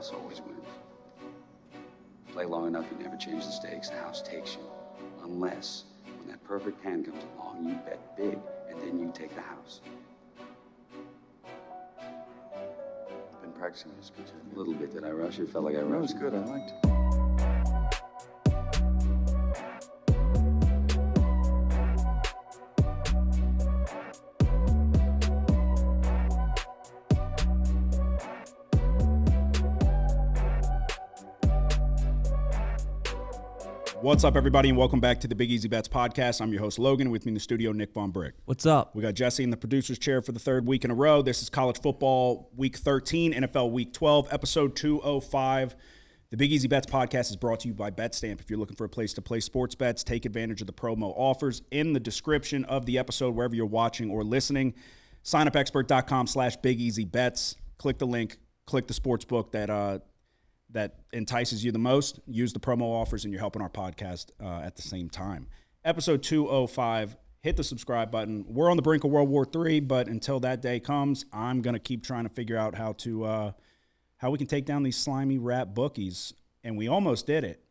house always wins. Play long enough, you never change the stakes. The house takes you. Unless, when that perfect hand comes along, you bet big, and then you take the house. Been practicing this good too. A little bit. Did I rush it? Felt like I rushed. That was good. I liked it. What's up, everybody, and welcome back to the Big Easy Bets podcast. I'm your host, Logan. With me in the studio, Nick Von Brick. What's up? We got Jesse in the producer's chair for the third week in a row. This is college football week 13, NFL week 12, episode 205. The Big Easy Bets podcast is brought to you by BetStamp. If you're looking for a place to play sports bets, take advantage of the promo offers in the description of the episode, wherever you're watching or listening. Signupexpert.com/BigEasyBets. Click the link, click the sports book that entices you the most. Use the promo offers, and you're helping our podcast at the same time. Episode 205. Hit the subscribe button. We're on the brink of World War III, but until that day comes, I'm going to keep trying to figure out how we can take down these slimy rat bookies, and we almost did it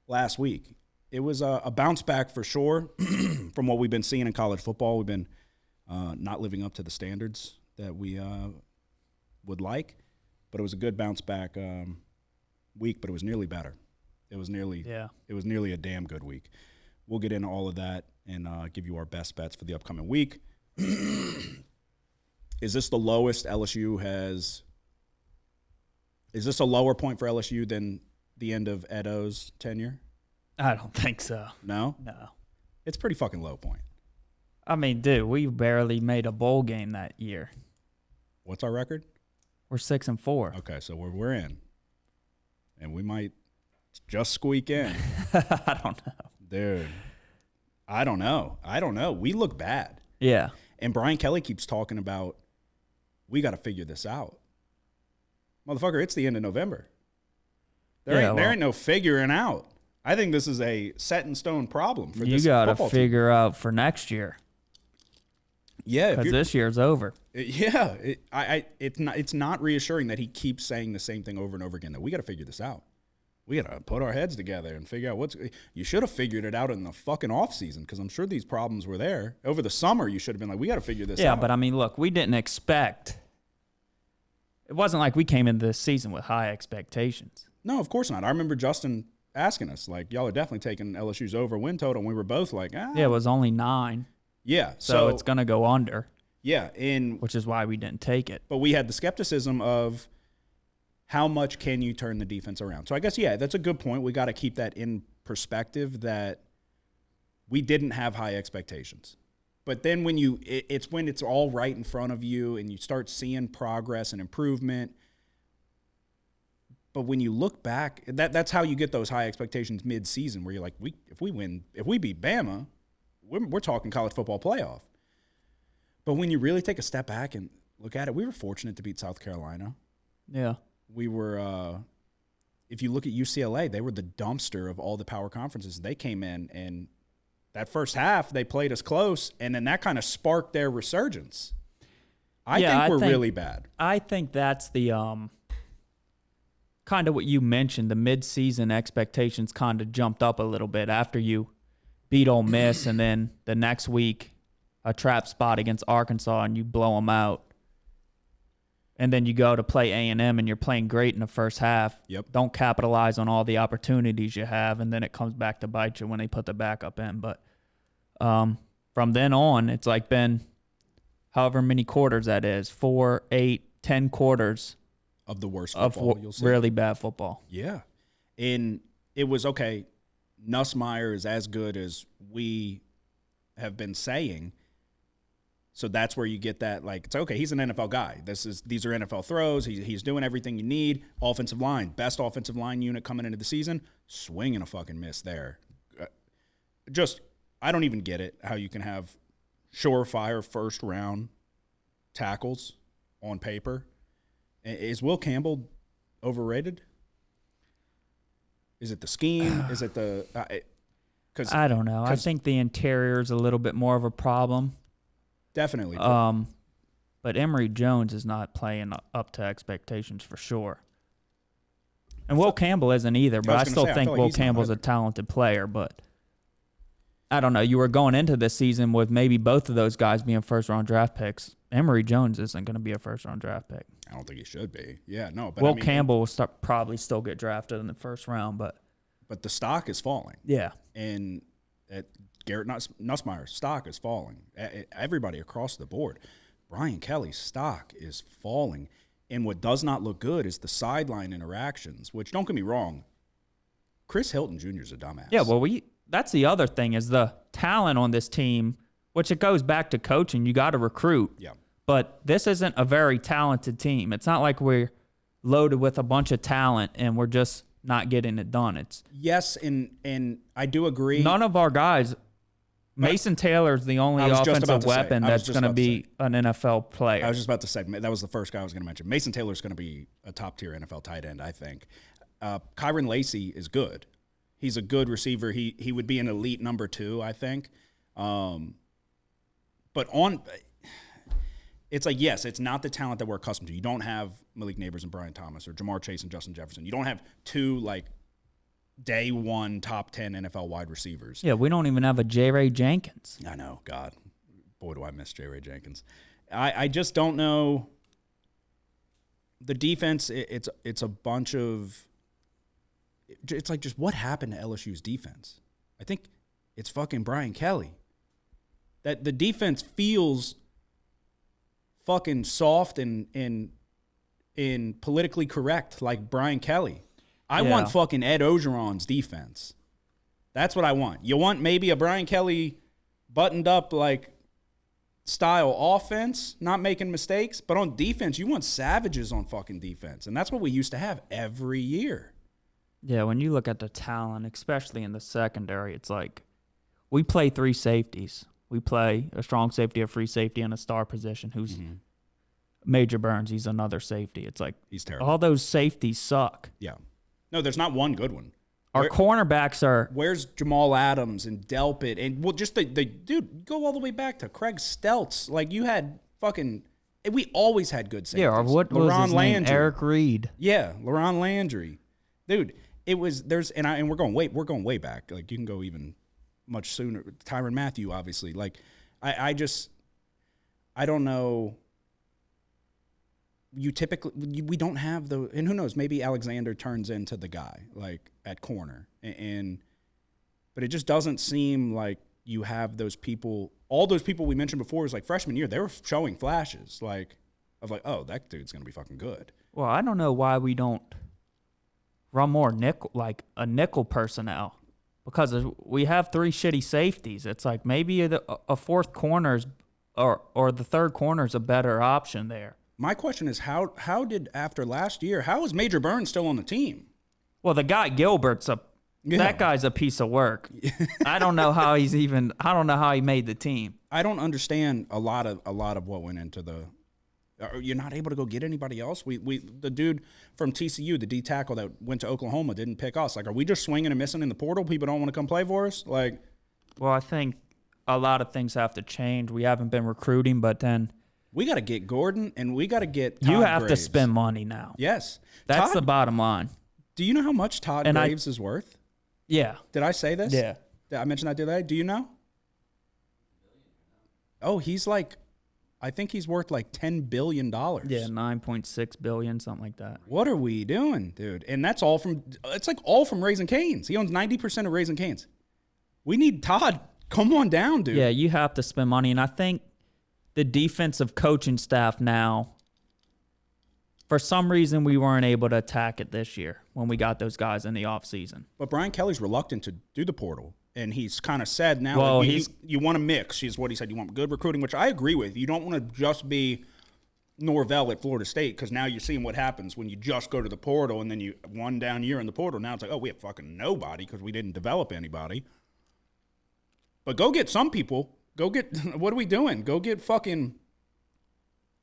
last week. It was a bounce back for sure from what we've been seeing in college football. We've been not living up to the standards that we would like, but it was a good bounce back week, but it was nearly better. It was nearly a damn good week. We'll get into all of that and give you our best bets for the upcoming week. Is this the lowest LSU has? Is this a lower point for LSU than the end of Edo's tenure? I don't think so. No? No. It's a pretty fucking low point. I mean, dude, we barely made a bowl game that year. What's our record? We're 6-4. Okay, so we're in. And we might just squeak in. I don't know. Dude, I don't know. We look bad. Yeah. And Brian Kelly keeps talking about, we got to figure this out. Motherfucker, it's the end of November. There ain't no figuring out. I think this is a set-in-stone problem for this football team. You got to figure out for next year. Yeah. Because this year's over. Yeah. It's not reassuring that he keeps saying the same thing over and over again, that we got to figure this out. We got to put our heads together and figure out you should have figured it out in the fucking offseason, because I'm sure these problems were there. Over the summer, you should have been like, we got to figure this out. Yeah, but I mean, look, we didn't expect. It wasn't like we came into this season with high expectations. No, of course not. I remember Justin asking us, like, y'all are definitely taking LSU's over win total, and we were both like, ah. Yeah, it was only 9. Yeah. So it's going to go under. Yeah. Which is why we didn't take it. But we had the skepticism of how much can you turn the defense around. So I guess, yeah, that's a good point. We got to keep that in perspective, that we didn't have high expectations. But then when it's all right in front of you and you start seeing progress and improvement. But when you look back, that's how you get those high expectations mid-season, where you're like, if we beat Bama, we're talking college football playoff. But when you really take a step back and look at it, we were fortunate to beat South Carolina. Yeah. We were, if you look at UCLA, they were the dumpster of all the power conferences. They came in, and that first half, they played us close, and then that kind of sparked their resurgence. I think we're really bad. I think that's the kind of what you mentioned. The mid-season expectations kind of jumped up a little bit after you beat Ole Miss, and then the next week a trap spot against Arkansas and you blow them out. And then you go to play A&M and you're playing great in the first half. Yep. Don't capitalize on all the opportunities you have, and then it comes back to bite you when they put the backup in. But from then on, it's like been however many quarters that is, 4, 8, 10 quarters of the worst football you'll see. Really bad football. Yeah. And it was, okay, Nussmeier is as good as we have been saying. So that's where you get that, like, it's okay, he's an NFL guy. These are NFL throws. He's doing everything you need. Offensive line, best offensive line unit coming into the season, swing and a fucking miss there. I don't even get it, how you can have surefire first-round tackles on paper. Is Will Campbell overrated? Is it the scheme? Is it the I don't know. I think the interior is a little bit more of a problem. Definitely. But Emory Jones is not playing up to expectations for sure. And Will Campbell isn't either, but I still think Will Campbell's a talented player. But I don't know. You were going into this season with maybe both of those guys being first-round draft picks. Emory Jones isn't going to be a first-round draft pick. I don't think he should be. Yeah, no. But Will Campbell will probably still get drafted in the first round, but the stock is falling. Yeah. And Garrett Nussmeier's stock is falling. Everybody across the board. Brian Kelly's stock is falling. And what does not look good is the sideline interactions, which, don't get me wrong, Chris Hilton Jr. is a dumbass. Yeah, well, that's the other thing is the talent on this team, which it goes back to coaching. You got to recruit. Yeah. But this isn't a very talented team. It's not like we're loaded with a bunch of talent and we're just not getting it done. It's yes, and I do agree. None of our guys. Mason Taylor's the only offensive weapon that's going to be an NFL player. I was just about to say that was the first guy I was going to mention. Mason Taylor's going to be a top-tier NFL tight end, I think. Kyron Lacey is good. He's a good receiver. He would be an elite number 2, I think. It's like, yes, it's not the talent that we're accustomed to. You don't have Malik Neighbors and Brian Thomas or Jamar Chase and Justin Jefferson. You don't have 2 like day 1 top 10 NFL wide receivers. Yeah, we don't even have a J. Ray Jenkins. I know, God. Boy, do I miss J. Ray Jenkins. I just don't know. The defense, it's a bunch of – it's like just what happened to LSU's defense? I think it's fucking Brian Kelly. That the defense feels fucking soft and politically correct like Brian Kelly. I want fucking Ed Ogeron's defense. That's what I want. You want maybe a Brian Kelly buttoned up like style offense, not making mistakes, but on defense, you want savages on fucking defense. And that's what we used to have every year. Yeah, when you look at the talent, especially in the secondary, it's like we play 3 safeties. We play a strong safety, a free safety, and a star position who's Major Burns. He's another safety. It's like he's terrible. All those safeties suck. Yeah. No, there's not one good one. Our cornerbacks are... Where's Jamal Adams and Delpit? And well, just the dude, go all the way back to Craig Stelz. Like, you had fucking... We always had good safeties. Yeah, or what was his name? Eric Reed. Yeah, LaRon Landry. Dude, it was... And we're going way back. Like, you can go even much sooner. Tyrann Mathieu, obviously. Like, I don't know... We don't have and who knows, maybe Alexander turns into the guy, like, at corner. But it just doesn't seem like you have those people. All those people we mentioned before was like freshman year, they were showing flashes, like, of like, oh, that dude's going to be fucking good. Well, I don't know why we don't run more nickel personnel, because we have 3 shitty safeties. It's like maybe a fourth corner's or the third corner's a better option there. My question is, how did, after last year, how is Major Burns still on the team? Well, the guy Gilbert's that guy's a piece of work. I don't know how he made the team. I don't understand a lot of what went into the. You're not able to go get anybody else. The dude from TCU, the D tackle that went to Oklahoma, didn't pick us. Like, are we just swinging and missing in the portal? People don't want to come play for us. Like, well, I think a lot of things have to change. We haven't been recruiting, but then. We got to get Gordon, and we got to get Todd You have Graves. to spend money now. Yes. That's the bottom line. Do you know how much Todd Graves is worth? Yeah. Did I say this? Yeah. Did I mention that the other day? Do you know? Oh, he's like, I think he's worth like $10 billion. Yeah, $9.6 billion, something like that. What are we doing, dude? And that's all from, it's like all from Raising Cane's. He owns 90% of Raising Cane's. We need Todd. Come on down, dude. Yeah, you have to spend money, and I think the defensive coaching staff now, for some reason, we weren't able to attack it this year when we got those guys in the offseason. But Brian Kelly's reluctant to do the portal, and he's kind of said now, well, you want to mix, is what he said. You want good recruiting, which I agree with. You don't want to just be Norvell at Florida State, because now you're seeing what happens when you just go to the portal, and then you one down year in the portal. Now it's like, oh, we have fucking nobody because we didn't develop anybody. But go get some people. Go get, what are we doing? Go get fucking,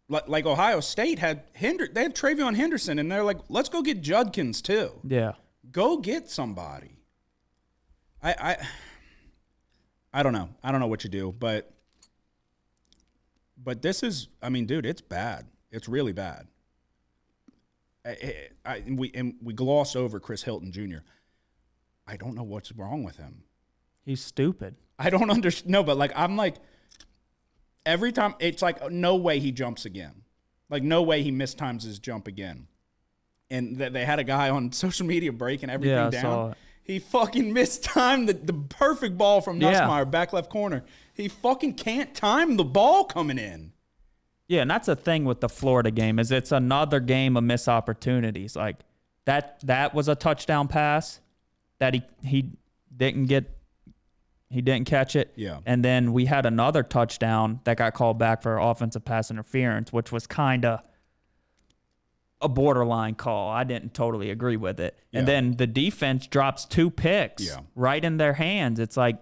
like Ohio State they had Travion Henderson, and they're like, let's go get Judkins too. Yeah. Go get somebody. I don't know. I don't know what you do, but this is, I mean, dude, it's bad. It's really bad. we gloss over Chris Hilton Jr. I don't know what's wrong with him. He's stupid. I don't understand. No, but like I'm like every time it's like no way he jumps again. Like no way he mistimes his jump again. And they had a guy on social media breaking everything down. Saw it. He fucking mistimed the perfect ball from Nussmeier, back left corner. He fucking can't time the ball coming in. Yeah, and that's the thing with the Florida game is it's another game of missed opportunities. Like that was a touchdown pass that he didn't catch it. Yeah. And then we had another touchdown that got called back for offensive pass interference, which was kind of a borderline call. I didn't totally agree with it. Yeah. And then the defense drops 2 picks right in their hands. It's like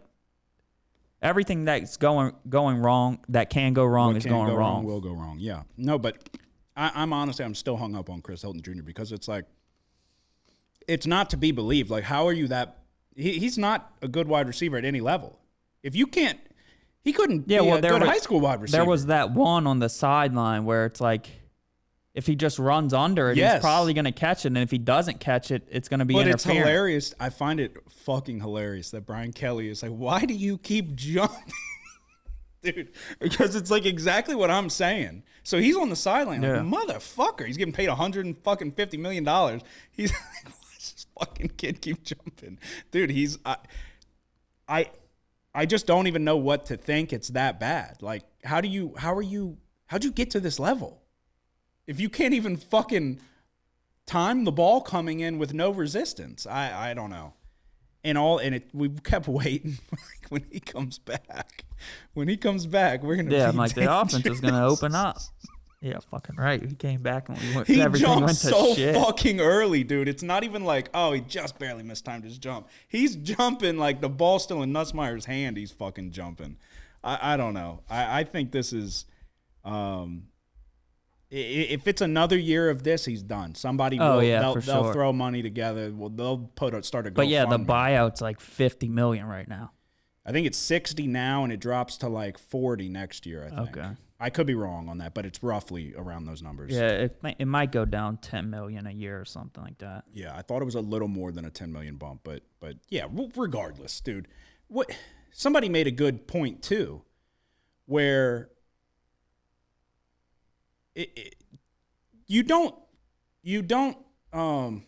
everything that's going wrong, that can go wrong, is going wrong. Will go wrong. Yeah. No, but I'm honestly, I'm still hung up on Chris Hilton Jr. because it's like, it's not to be believed. Like, how are you that? He's not a good wide receiver at any level. If you can't, he couldn't be a good high school wide receiver. There was that one on the sideline where it's like, if he just runs under it, he's probably going to catch it. And if he doesn't catch it, it's going to be interference. But it's hilarious. I find it fucking hilarious that Brian Kelly is like, why do you keep jumping? Dude, because it's like exactly what I'm saying. So he's on the sideline, like, motherfucker. He's getting paid $150 million. He's like, why does this fucking kid keep jumping? Dude, I just don't even know what to think. It's that bad. Like, how'd you get to this level? If you can't even fucking time the ball coming in with no resistance, I don't know. We kept waiting like when he comes back. When he comes back, we're gonna. Yeah, be like dangerous. the offense is gonna open up. Yeah, fucking right. He came back and He everything jumped went to so shit. fucking early, dude. It's not even like, oh, he just barely mistimed his jump. He's jumping like the ball's still in Nussmeier's hand. He's fucking jumping. I don't know. I think this is. If it's another year of this, he's done. Somebody will. They'll throw money together. Well, they'll start a GoFundMe. But yeah, the buyout's like $50 million right now. I think it's 60 now, and it drops to like 40 next year. I think. Okay. I could be wrong on that, but it's roughly around those numbers. Yeah, it might go down $10 million a year or something like that. Yeah, I thought it was a little more than a 10 million bump, but yeah, regardless, dude. What somebody made a good point too, where you don't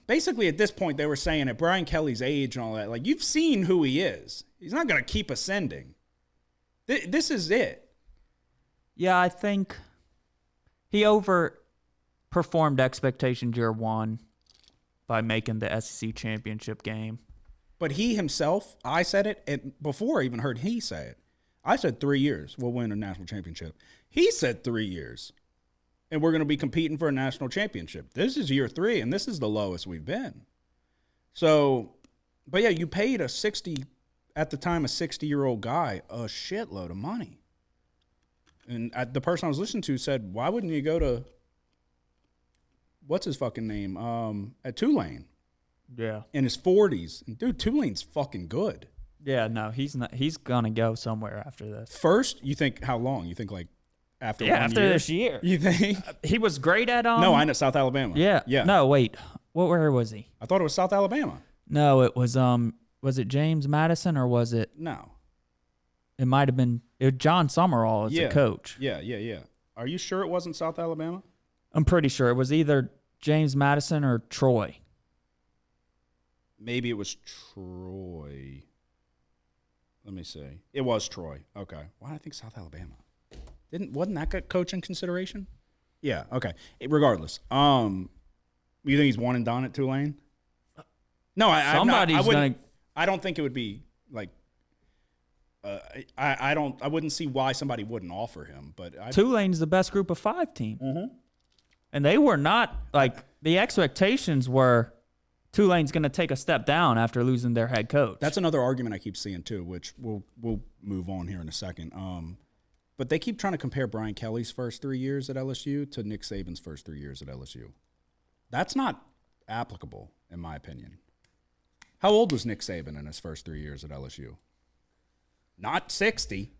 basically at this point they were saying at Brian Kelly's age and all that, like, you've seen who he is. He's not going to keep ascending. This is it. Yeah, I think he overperformed expectations year one by making the SEC championship game. But he himself, I said it, and before I even heard he say it, I said 3 years we'll win a national championship. He said 3 years, and we're going to be competing for a national championship. This is year 3, and this is the lowest we've been. So, but yeah, you paid a 60-year-old guy a shitload of money. And the person I was listening to said, why wouldn't you go to, what's his fucking name, at Tulane? Yeah. In his 40s. And dude, Tulane's fucking good. Yeah, no, he's not. He's going to go somewhere after this. First, you think how long? You think like after 1 year? After this year. You think? He was great at No, I know, South Alabama. Yeah. Yeah. No, wait. Where was he? I thought it was South Alabama. No, it was it James Madison or was it? No. It might have been John Summerall as the coach. Yeah. Are you sure it wasn't South Alabama? I'm pretty sure it was either James Madison or Troy. Maybe it was Troy. Let me see. It was Troy. Okay. Why did I think South Alabama? Wasn't that coach in consideration? Yeah. Okay. Regardless, you think he's one and done at Tulane? No, I don't think it would be like. I wouldn't see why somebody wouldn't offer him, but Tulane's the best group of 5 team. Mm-hmm. And they were not like the expectations were Tulane's going to take a step down after losing their head coach. That's another argument I keep seeing too, which we'll move on here in a second. But they keep trying to compare Brian Kelly's first 3 years at LSU to Nick Saban's first 3 years at LSU. That's not applicable, in my opinion. How old was Nick Saban in his first 3 years at LSU? Not 60.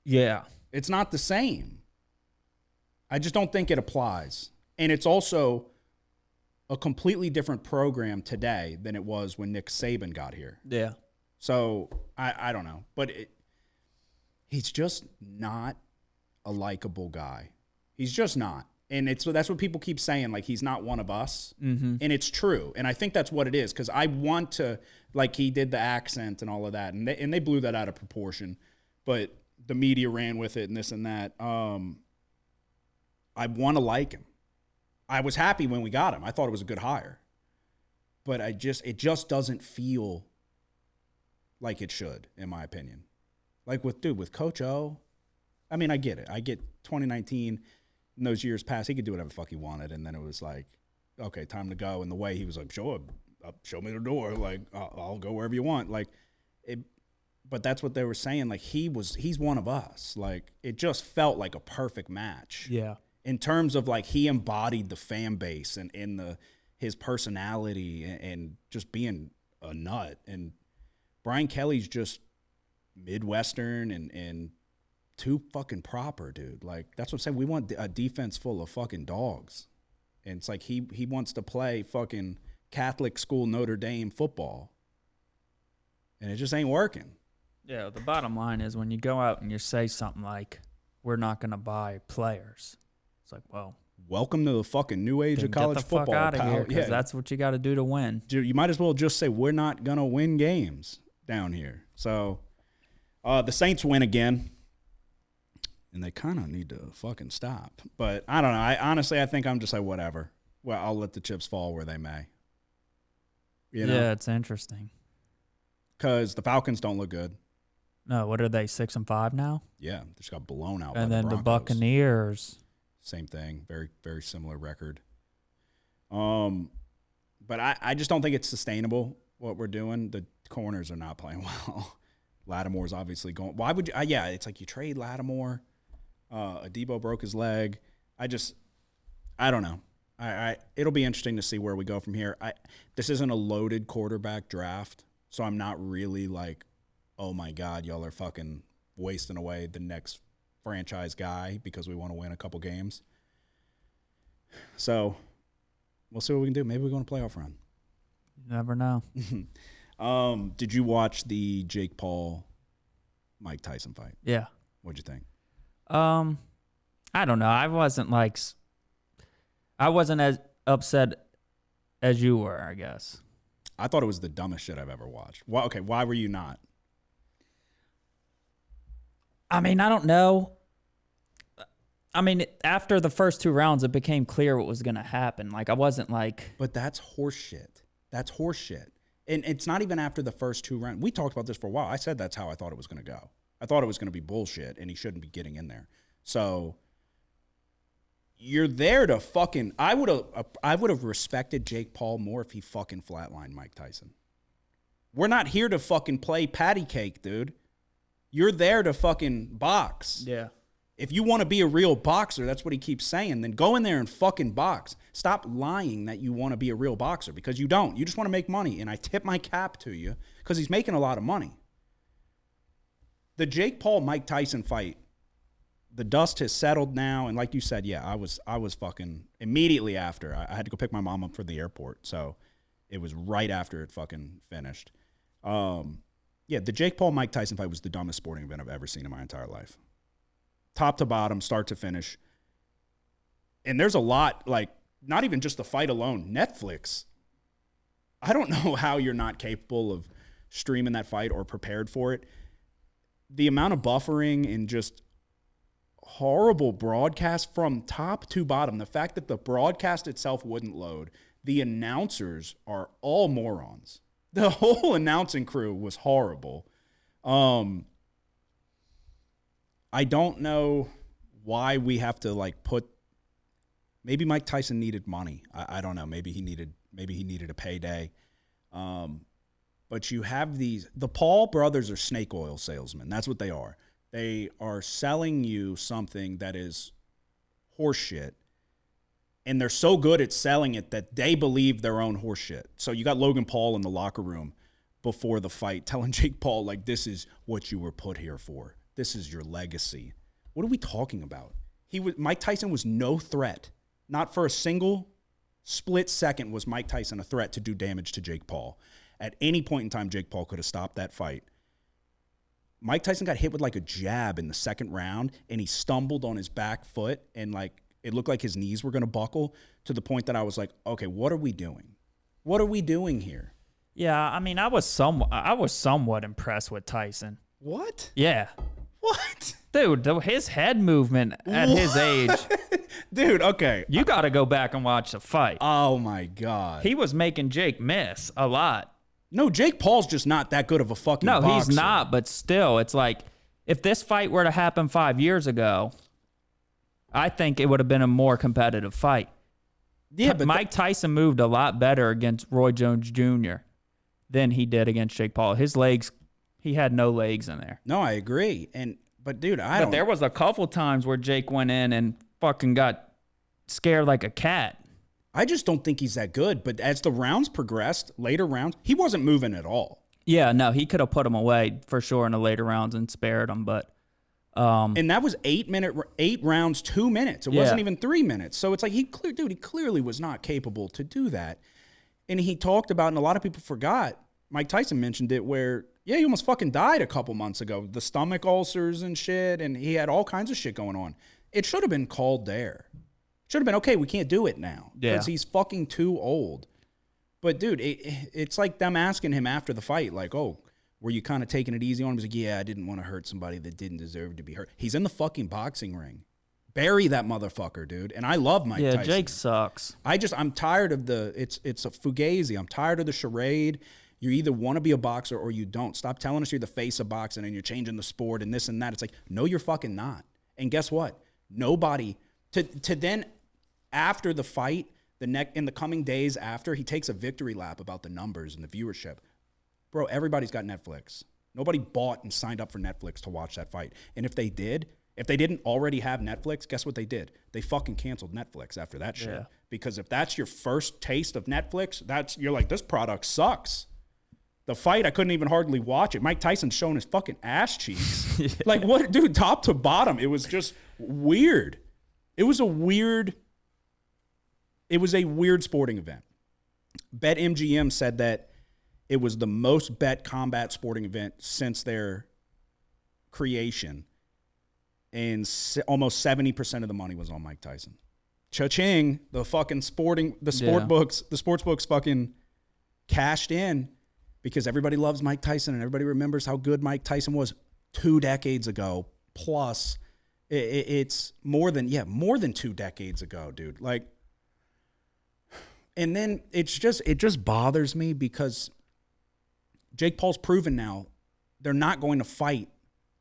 Yeah. It's not the same. I just don't think it applies. And it's also, a completely different program today than it was when Nick Saban got here. Yeah. So I don't know, but he's just not a likable guy. He's just not. And that's what people keep saying, like he's not one of us. Mm-hmm. And it's true. And I think that's what it is, because I want to, like he did the accent and all of that, and they blew that out of proportion. But the media ran with it and this and that. I want to like him. I was happy when we got him. I thought it was a good hire. But it just doesn't feel like it should, in my opinion. Like with Coach O, I mean, I get it. I get 2019, in those years past, he could do whatever the fuck he wanted, and then it was like, okay, time to go. And the way he was like, show me the door. Like, I'll go wherever you want. Like, but that's what they were saying. Like, he's one of us. Like, it just felt like a perfect match. Yeah. In terms of, like, he embodied the fan base and his personality and just being a nut. And Brian Kelly's just Midwestern and too fucking proper, dude. Like, that's what I'm saying. We want a defense full of fucking dogs. And it's like he wants to play fucking Catholic school Notre Dame football. And it just ain't working. Yeah, the bottom line is when you go out and you say something like, we're not going to buy players, it's like, well, welcome to the fucking new age of college football. Get the fuck out of here, because yeah. that's what you got to do to win. Dude, you might as well just say we're not going to win games down here. So the Saints win again, and they kind of need to fucking stop. But I don't know. I think I'm just like, whatever. Well, I'll let the chips fall where they may. You know? Yeah, it's interesting. Because the Falcons don't look good. No, what are they, 6-5 now? Yeah, they just got blown out. And by then the the Broncos. Buccaneers. Same thing. Very, very similar record. But I just don't think it's sustainable what we're doing. The corners are not playing well. Lattimore's obviously going. Why would you? Yeah, it's like you trade Lattimore. Adebo broke his leg. I don't know. It'll be interesting to see where we go from here. This isn't a loaded quarterback draft, so I'm not really like, oh my God, y'all are fucking wasting away the next franchise guy because we want to win a couple games. So we'll see what we can do. Maybe we go on a playoff run. You never know. Did you watch the Jake Paul Mike Tyson fight? Yeah. What'd you think? I don't know. I wasn't as upset as you were, I guess. I thought it was the dumbest shit I've ever watched. Why were you not? I mean, I don't know. I mean, after the first 2 rounds, it became clear what was going to happen. Like, I wasn't like... But that's horseshit. That's horseshit. And it's not even after the first 2 rounds. We talked about this for a while. I said that's how I thought it was going to go. I thought it was going to be bullshit, and he shouldn't be getting in there. So you're there to fucking... I would have respected Jake Paul more if he fucking flatlined Mike Tyson. We're not here to fucking play patty cake, dude. You're there to fucking box. Yeah. If you want to be a real boxer, that's what he keeps saying, then go in there and fucking box. Stop lying that you want to be a real boxer, because you don't. You just want to make money, and I tip my cap to you because he's making a lot of money. The Jake Paul-Mike Tyson fight, the dust has settled now, and like you said, yeah, I was fucking immediately after. I had to go pick my mom up from the airport, so it was right after it fucking finished. Yeah, the Jake Paul-Mike Tyson fight was the dumbest sporting event I've ever seen in my entire life. Top to bottom, start to finish. And there's a lot, like, not even just the fight alone. Netflix, I don't know how you're not capable of streaming that fight or prepared for it. The amount of buffering and just horrible broadcast from top to bottom. The fact that the broadcast itself wouldn't load. The announcers are all morons. The whole announcing crew was horrible. I don't know why we have to like put. Maybe Mike Tyson needed money. I don't know. Maybe he needed a payday. But you have these. The Paul brothers are snake oil salesmen. That's what they are. They are selling you something that is horseshit. And they're so good at selling it that they believe their own horseshit. So you got Logan Paul in the locker room before the fight telling Jake Paul, like, this is what you were put here for. This is your legacy. What are we talking about? Mike Tyson was no threat. Not for a single split second was Mike Tyson a threat to do damage to Jake Paul. At any point in time, Jake Paul could have stopped that fight. Mike Tyson got hit with like a jab in the second round, and he stumbled on his back foot, and like it looked like his knees were going to buckle, to the point that I was like, okay, what are we doing? What are we doing here? Yeah, I mean, I was somewhat impressed with Tyson. What? Yeah. What? Dude, his head movement at his age. Dude, okay. You got to go back and watch the fight. Oh, my God. He was making Jake miss a lot. No, Jake Paul's just not that good of a fucking boxer. No, he's not, but still, it's like, if this fight were to happen 5 years ago, I think it would have been a more competitive fight. Yeah, but Mike Tyson moved a lot better against Roy Jones Jr. than he did against Jake Paul. His legs, he had no legs in there. No, I agree. But dude, But there was a couple times where Jake went in and fucking got scared like a cat. I just don't think he's that good. But as the rounds progressed, later rounds, he wasn't moving at all. Yeah, no, he could have put him away for sure in the later rounds and spared him, but and that was 8 rounds, 2 minutes. It wasn't even 3 minutes. So it's like he clearly was not capable to do that. And he talked about, and a lot of people forgot, Mike Tyson mentioned it, where he almost fucking died a couple months ago. The stomach ulcers and shit, and he had all kinds of shit going on. It should have been called there. Should have been, okay, we can't do it now because he's fucking too old. But dude, it's like them asking him after the fight, like, oh, were you kind of taking it easy on him? He's like, yeah, I didn't want to hurt somebody that didn't deserve to be hurt. He's in the fucking boxing ring. Bury that motherfucker, dude. And I love Mike Tyson. Yeah, Jake sucks. I'm tired of it's a fugazi. I'm tired of the charade. You either want to be a boxer or you don't. Stop telling us you're the face of boxing and you're changing the sport and this and that. It's like, no, you're fucking not. And guess what? Nobody to then after the fight, in the coming days after, he takes a victory lap about the numbers and the viewership. Bro, everybody's got Netflix. Nobody bought and signed up for Netflix to watch that fight. And if they didn't already have Netflix, guess what they did? They fucking canceled Netflix after that shit. Yeah. Because if that's your first taste of Netflix, you're like, this product sucks. The fight, I couldn't even hardly watch it. Mike Tyson's showing his fucking ass cheeks. Yeah. Like, what, dude, top to bottom, it was just weird. It was a weird sporting event. BetMGM said that it was the most bet combat sporting event since their creation. And almost 70% of the money was on Mike Tyson. Cha-ching, the sports books fucking cashed in because everybody loves Mike Tyson and everybody remembers how good Mike Tyson was 2 decades ago. Plus, it's more than 2 decades ago, dude. Like, and then it just bothers me because Jake Paul's proven now they're not going to fight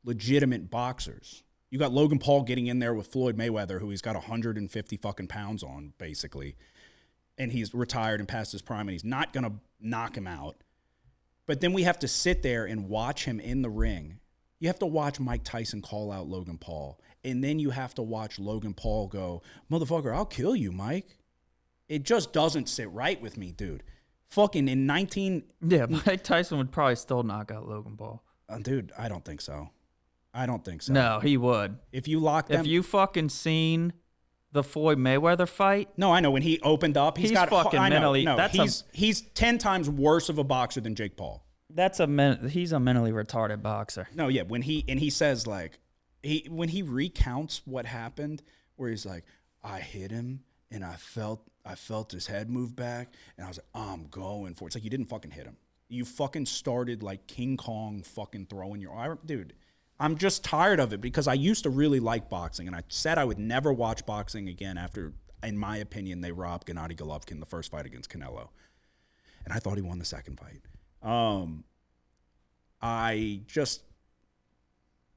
legitimate boxers. You got Logan Paul getting in there with Floyd Mayweather, who he's got 150 fucking pounds on, basically. And he's retired and past his prime, and he's not going to knock him out. But then we have to sit there and watch him in the ring. You have to watch Mike Tyson call out Logan Paul. And then you have to watch Logan Paul go, motherfucker, I'll kill you, Mike. It just doesn't sit right with me, dude. Fucking in 19... Yeah, Mike Tyson would probably still knock out Logan Paul. Dude, I don't think so. No, he would. If you lock them... If you fucking seen the Floyd Mayweather fight... No, I know. When he opened up, he's got... fucking mentally... No, he's 10 times worse of a boxer than Jake Paul. He's a mentally retarded boxer. No, yeah. When he says, like... When he recounts what happened, where he's like, I hit him, and I felt his head move back, and I was like, I'm going for it. It's like, you didn't fucking hit him. You fucking started like King Kong fucking throwing your arm. Dude, I'm just tired of it because I used to really like boxing, and I said I would never watch boxing again after, in my opinion, they robbed Gennady Golovkin the first fight against Canelo. And I thought he won the second fight.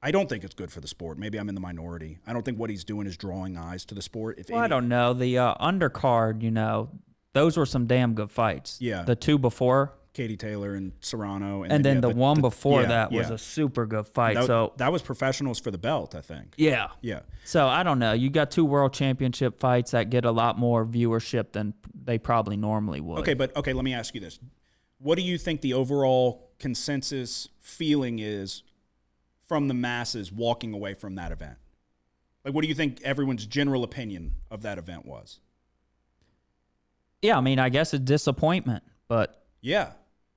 I don't think it's good for the sport. Maybe I'm in the minority. I don't think what he's doing is drawing eyes to the sport. I don't know. The undercard, those were some damn good fights. Yeah. The two before. Katie Taylor and Serrano. And then the one before that was a super good fight. That was professionals for the belt, I think. Yeah. Yeah. So I don't know. You got 2 world championship fights that get a lot more viewership than they probably normally would. Okay, let me ask you this. What do you think the overall consensus feeling is from the masses walking away from that event? Like, what do you think everyone's general opinion of that event was? Yeah, I mean, I guess a disappointment, but Yeah.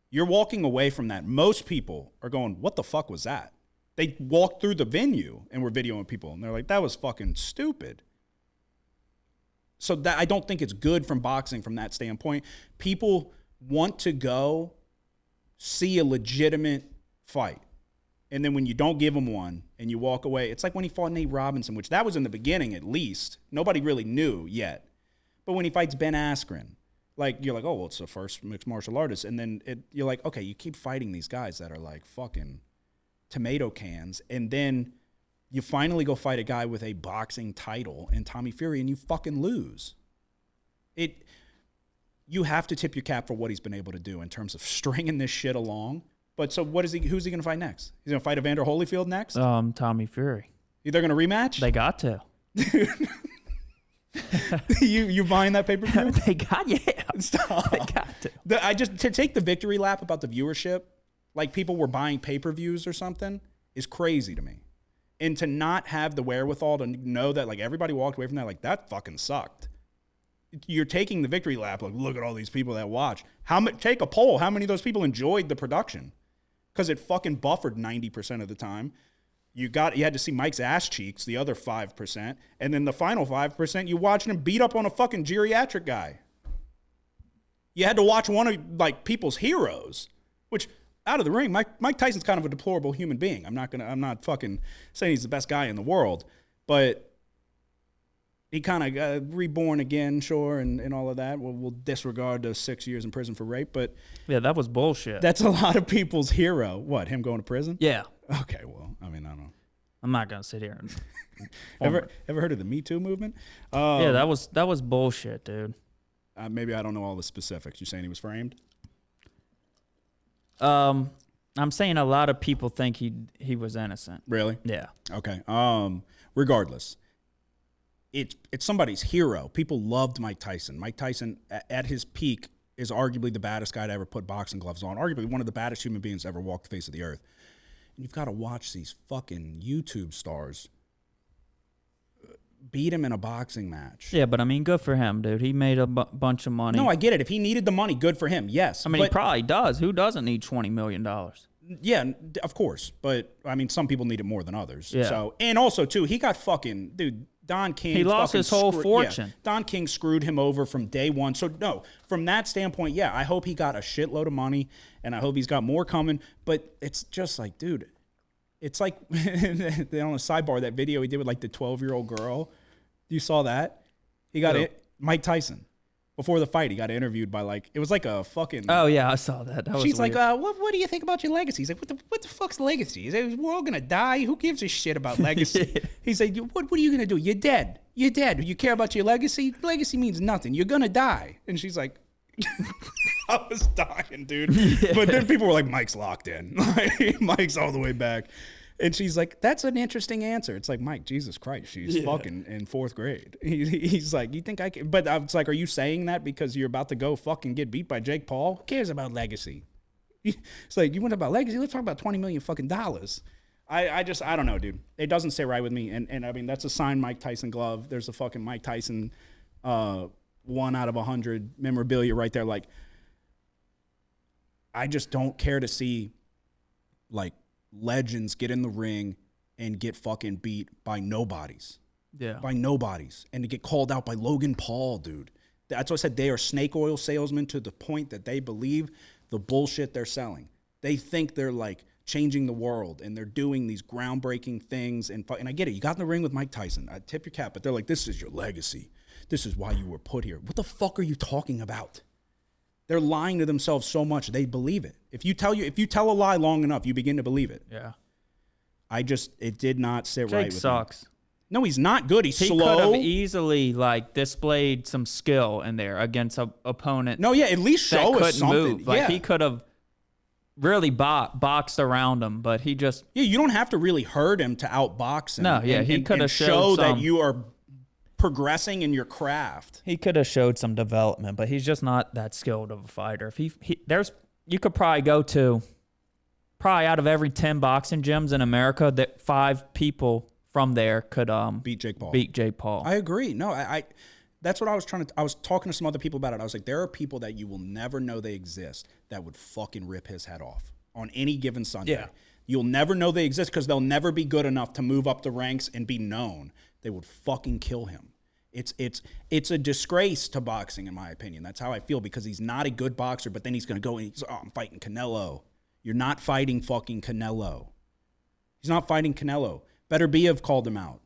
You're walking away from that. Most people are going, what the fuck was that? They walked through the venue and were videoing people, and they're like, that was fucking stupid. So that I don't think it's good from boxing from that standpoint. People want to go see a legitimate fight. And then when you don't give them one and you walk away, it's like when he fought Nate Robinson, which that was in the beginning at least. Nobody really knew yet. But when he fights Ben Askren, like, you're like, oh, well, it's the first mixed martial artist. And then you're like, okay, you keep fighting these guys that are like fucking tomato cans. And then you finally go fight a guy with a boxing title in Tommy Fury and you fucking lose. You have to tip your cap for what he's been able to do in terms of stringing this shit along. But so who's he going to fight next? He's going to fight Evander Holyfield next? Tommy Fury. They're going to rematch? They got to. you buying that pay-per-view? They got, yeah. Stop. They got to. To take the victory lap about the viewership, like people were buying pay-per-views or something, is crazy to me. And to not have the wherewithal to know that like everybody walked away from that, like that fucking sucked. You're taking the victory lap, like look at all these people that watch. Take a poll. How many of those people enjoyed the production? Because it fucking buffered 90% of the time. You had to see Mike's ass cheeks, the other 5%, and then the final 5%, you watching him beat up on a fucking geriatric guy. You had to watch one of like people's heroes, which out of the ring, Mike Tyson's kind of a deplorable human being. I'm not fucking saying he's the best guy in the world, but he kind of got reborn again, sure, and all of that. We'll disregard the 6 years in prison for rape, but yeah, that was bullshit. That's a lot of people's hero. What, him going to prison? Yeah. Okay, well, I mean, I don't know. I'm not gonna sit here and ever heard of the Me Too movement? Yeah, that was bullshit, dude. Maybe I don't know all the specifics. You saying he was framed? I'm saying a lot of people think he was innocent. Really? Yeah. Okay. Regardless, it's somebody's hero. People loved Mike Tyson. Mike Tyson, at his peak, is arguably the baddest guy to ever put boxing gloves on. Arguably one of the baddest human beings to ever walk the face of the earth. And you've got to watch these fucking YouTube stars beat him in a boxing match. Yeah, but I mean, good for him, dude. He made a bunch of money. No, I get it. If he needed the money, good for him. Yes. I mean, he probably does. Who doesn't need $20 million? Yeah, of course. But, I mean, some people need it more than others. Yeah. So, and also, too, he got fucking, dude, Don King. He lost his whole fortune. Yeah, Don King screwed him over from day one. So, no, from that standpoint, yeah, I hope he got a shitload of money, and I hope he's got more coming. But it's just like, dude, it's like, on a sidebar, that video he did with, like, the 12-year-old girl. You saw that? He got it. Mike Tyson. Before the fight, he got interviewed by, like, it was like a fucking... Oh, yeah, I saw that. She's like, what do you think about your legacy? He's like, what the fuck's legacy? He's like, we're all going to die. Who gives a shit about legacy? He's like, what are you going to do? You're dead. You're dead. You care about your legacy? Legacy means nothing. You're going to die. And she's like... I was dying, dude. Yeah. But then people were like, Mike's locked in. Like, Mike's all the way back. And she's like, that's an interesting answer. It's like, Mike, Jesus Christ, she's fucking in 4th grade. He's like, you think I can? But I was like, are you saying that because you're about to go fucking get beat by Jake Paul? Who cares about legacy? It's like, you went about legacy? Let's talk about $20 million fucking dollars. I don't know, dude. It doesn't sit right with me. And I mean, that's a signed Mike Tyson glove. There's a fucking Mike Tyson 1 out of 100 memorabilia right there. Like, I just don't care to see, like, legends get in the ring and get fucking beat by nobodies. Yeah. By nobodies. And to get called out by Logan Paul, dude. That's what I said. They are snake oil salesmen to the point that they believe the bullshit they're selling. They think they're like changing the world and they're doing these groundbreaking things. And I get it. You got in the ring with Mike Tyson. I tip your cap. But they're like, this is your legacy. This is why you were put here. What the fuck are you talking about? They're lying to themselves so much they believe it. If you tell a lie long enough, you begin to believe it. Yeah. It did not sit right with me. Jake sucks. No, he's not good. He's slow. He could have easily like displayed some skill in there against an opponent. No, yeah, at least show us something. Move. Like he could have really boxed around him, but he just you don't have to really hurt him to outbox him. No, yeah, he could have show that you are progressing in your craft. He could have showed some development, but he's just not that skilled of a fighter. If you could probably go to out of every 10 boxing gyms in America, that 5 people from there could beat Jake Paul. Beat Jake Paul. I agree. No, That's what I was trying to. I was talking to some other people about it. I was like, there are people that you will never know they exist that would fucking rip his head off on any given Sunday. Yeah. You'll never know they exist because they'll never be good enough to move up the ranks and be known. They would fucking kill him. It's a disgrace to boxing, in my opinion. That's how I feel, because he's not a good boxer, but then he's going to go and he's, I'm fighting Canelo. You're not fighting fucking Canelo. He's not fighting Canelo. Better be have called him out.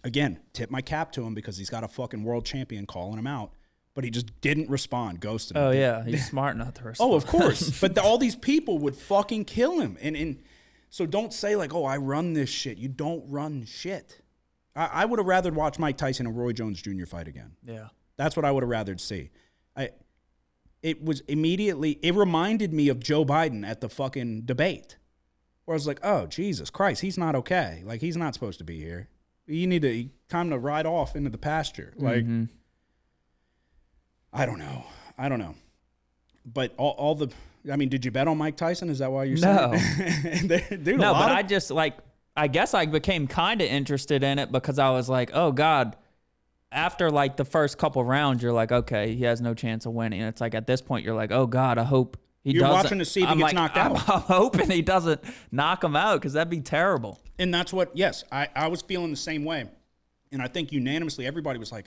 Again, tip my cap to him because he's got a fucking world champion calling him out. But he just didn't respond, ghosted him. Oh, yeah. He's smart not to respond. Oh, of course. But all these people would fucking kill him. And so don't say like, oh, I run this shit. You don't run shit. I would have rather watch Mike Tyson and Roy Jones Jr. fight again. Yeah. That's what I would have rather see. It reminded me of Joe Biden at the fucking debate, where I was like, oh, Jesus Christ, he's not okay. Like, he's not supposed to be here. You need time to ride off into the pasture. Like, I don't know. But did you bet on Mike Tyson? Is that why you're saying it? Dude, I guess I became kind of interested in it because I was like, oh, God. After, like, the first couple rounds, you're like, okay, he has no chance of winning. And it's like, at this point, you're like, oh, God, I hope he doesn't. You're watching to see if he gets knocked out. I'm hoping he doesn't knock him out because that'd be terrible. And that's what, yes, I was feeling the same way. And I think unanimously, everybody was like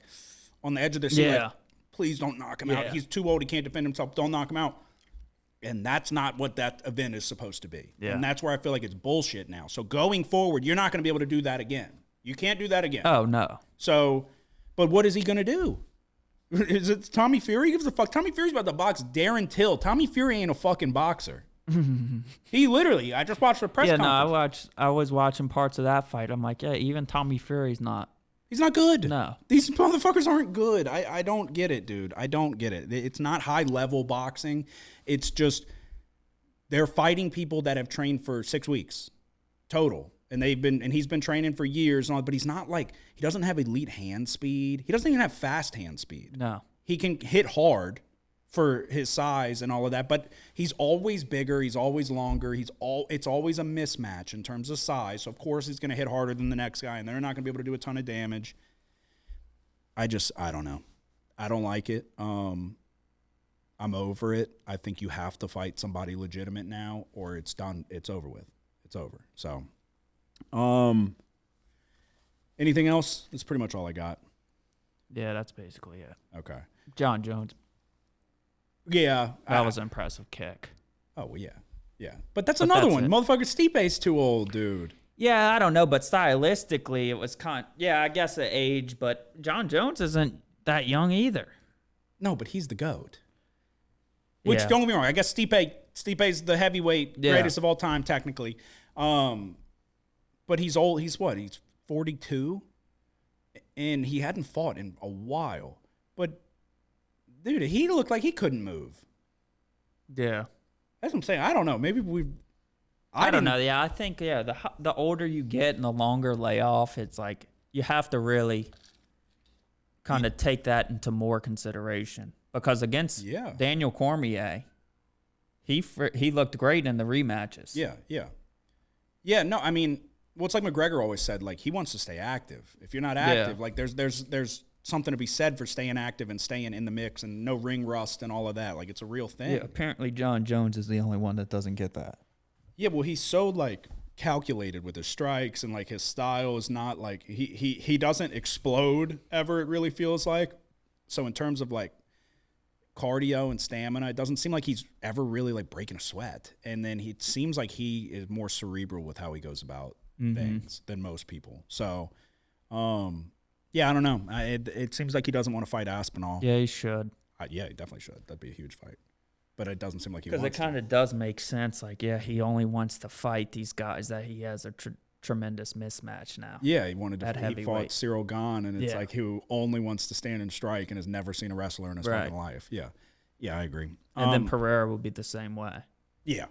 on the edge of their seat, like, please don't knock him out. He's too old. He can't defend himself. Don't knock him out. And that's not what that event is supposed to be. Yeah. And that's where I feel like it's bullshit now. So going forward, you're not going to be able to do that again. You can't do that again. Oh, no. So, but what is he going to do? Is it Tommy Fury? Who gives a fuck? Tommy Fury's about to box Darren Till. Tommy Fury ain't a fucking boxer. He literally, I just watched the press conference. I was watching parts of that fight. I'm like, yeah, even Tommy Fury's not. He's not good. No. These motherfuckers aren't good. I don't get it, dude. I don't get it. It's not high-level boxing. It's just they're fighting people that have trained for 6 weeks total. And he's been training for years and all, but he's not like, he doesn't have elite hand speed. He doesn't even have fast hand speed. No. He can hit hard for his size and all of that, but he's always bigger, he's always longer, it's always a mismatch in terms of size. So of course he's going to hit harder than the next guy, and they're not going to be able to do a ton of damage. I don't know. I don't like it. I'm over it. I think you have to fight somebody legitimate now, or it's done. It's over with. It's over. So, anything else? That's pretty much all I got. Yeah, that's basically it. Okay. John Jones. Yeah. That was an impressive kick. Oh, well, yeah. Yeah. But that's another one. Motherfucker, Stipe's too old, dude. Yeah, I don't know, but stylistically, it was I guess the age, but John Jones isn't that young either. No, but he's the GOAT. Which, don't get me wrong, I guess Stipe's the heavyweight greatest of all time, technically. But he's old. He's what? He's 42? And he hadn't fought in a while. But dude, he looked like he couldn't move. Yeah. That's what I'm saying. I don't know. Maybe I don't know. Yeah, I think, the older you get and the longer layoff, it's like you have to really kind of take that into more consideration. Because against Daniel Cormier, he looked great in the rematches. Yeah, no, I mean, well, it's like McGregor always said, like, he wants to stay active. If you're not active, like, there's something to be said for staying active and staying in the mix and no ring rust and all of that. Like, it's a real thing. Yeah, apparently John Jones is the only one that doesn't get that. Yeah, well, he's so, like, calculated with his strikes, and, like, his style is not, like, he doesn't explode ever, it really feels like. So in terms of, like, cardio and stamina, it doesn't seem like he's ever really, like, breaking a sweat. And then it seems like he is more cerebral with how he goes about things than most people. So, yeah, I don't know. It seems like he doesn't want to fight Aspinall. Yeah, he should. Yeah, he definitely should. That'd be a huge fight. But it doesn't seem like he wants to. Because it kind of does make sense. Like, yeah, he only wants to fight these guys that he has a tremendous mismatch now. Yeah, he fought Cyril Gahn, and it's like who only wants to stand and strike and has never seen a wrestler in his fucking life. Yeah. Yeah, I agree. And then Pereira would be the same way. Yeah.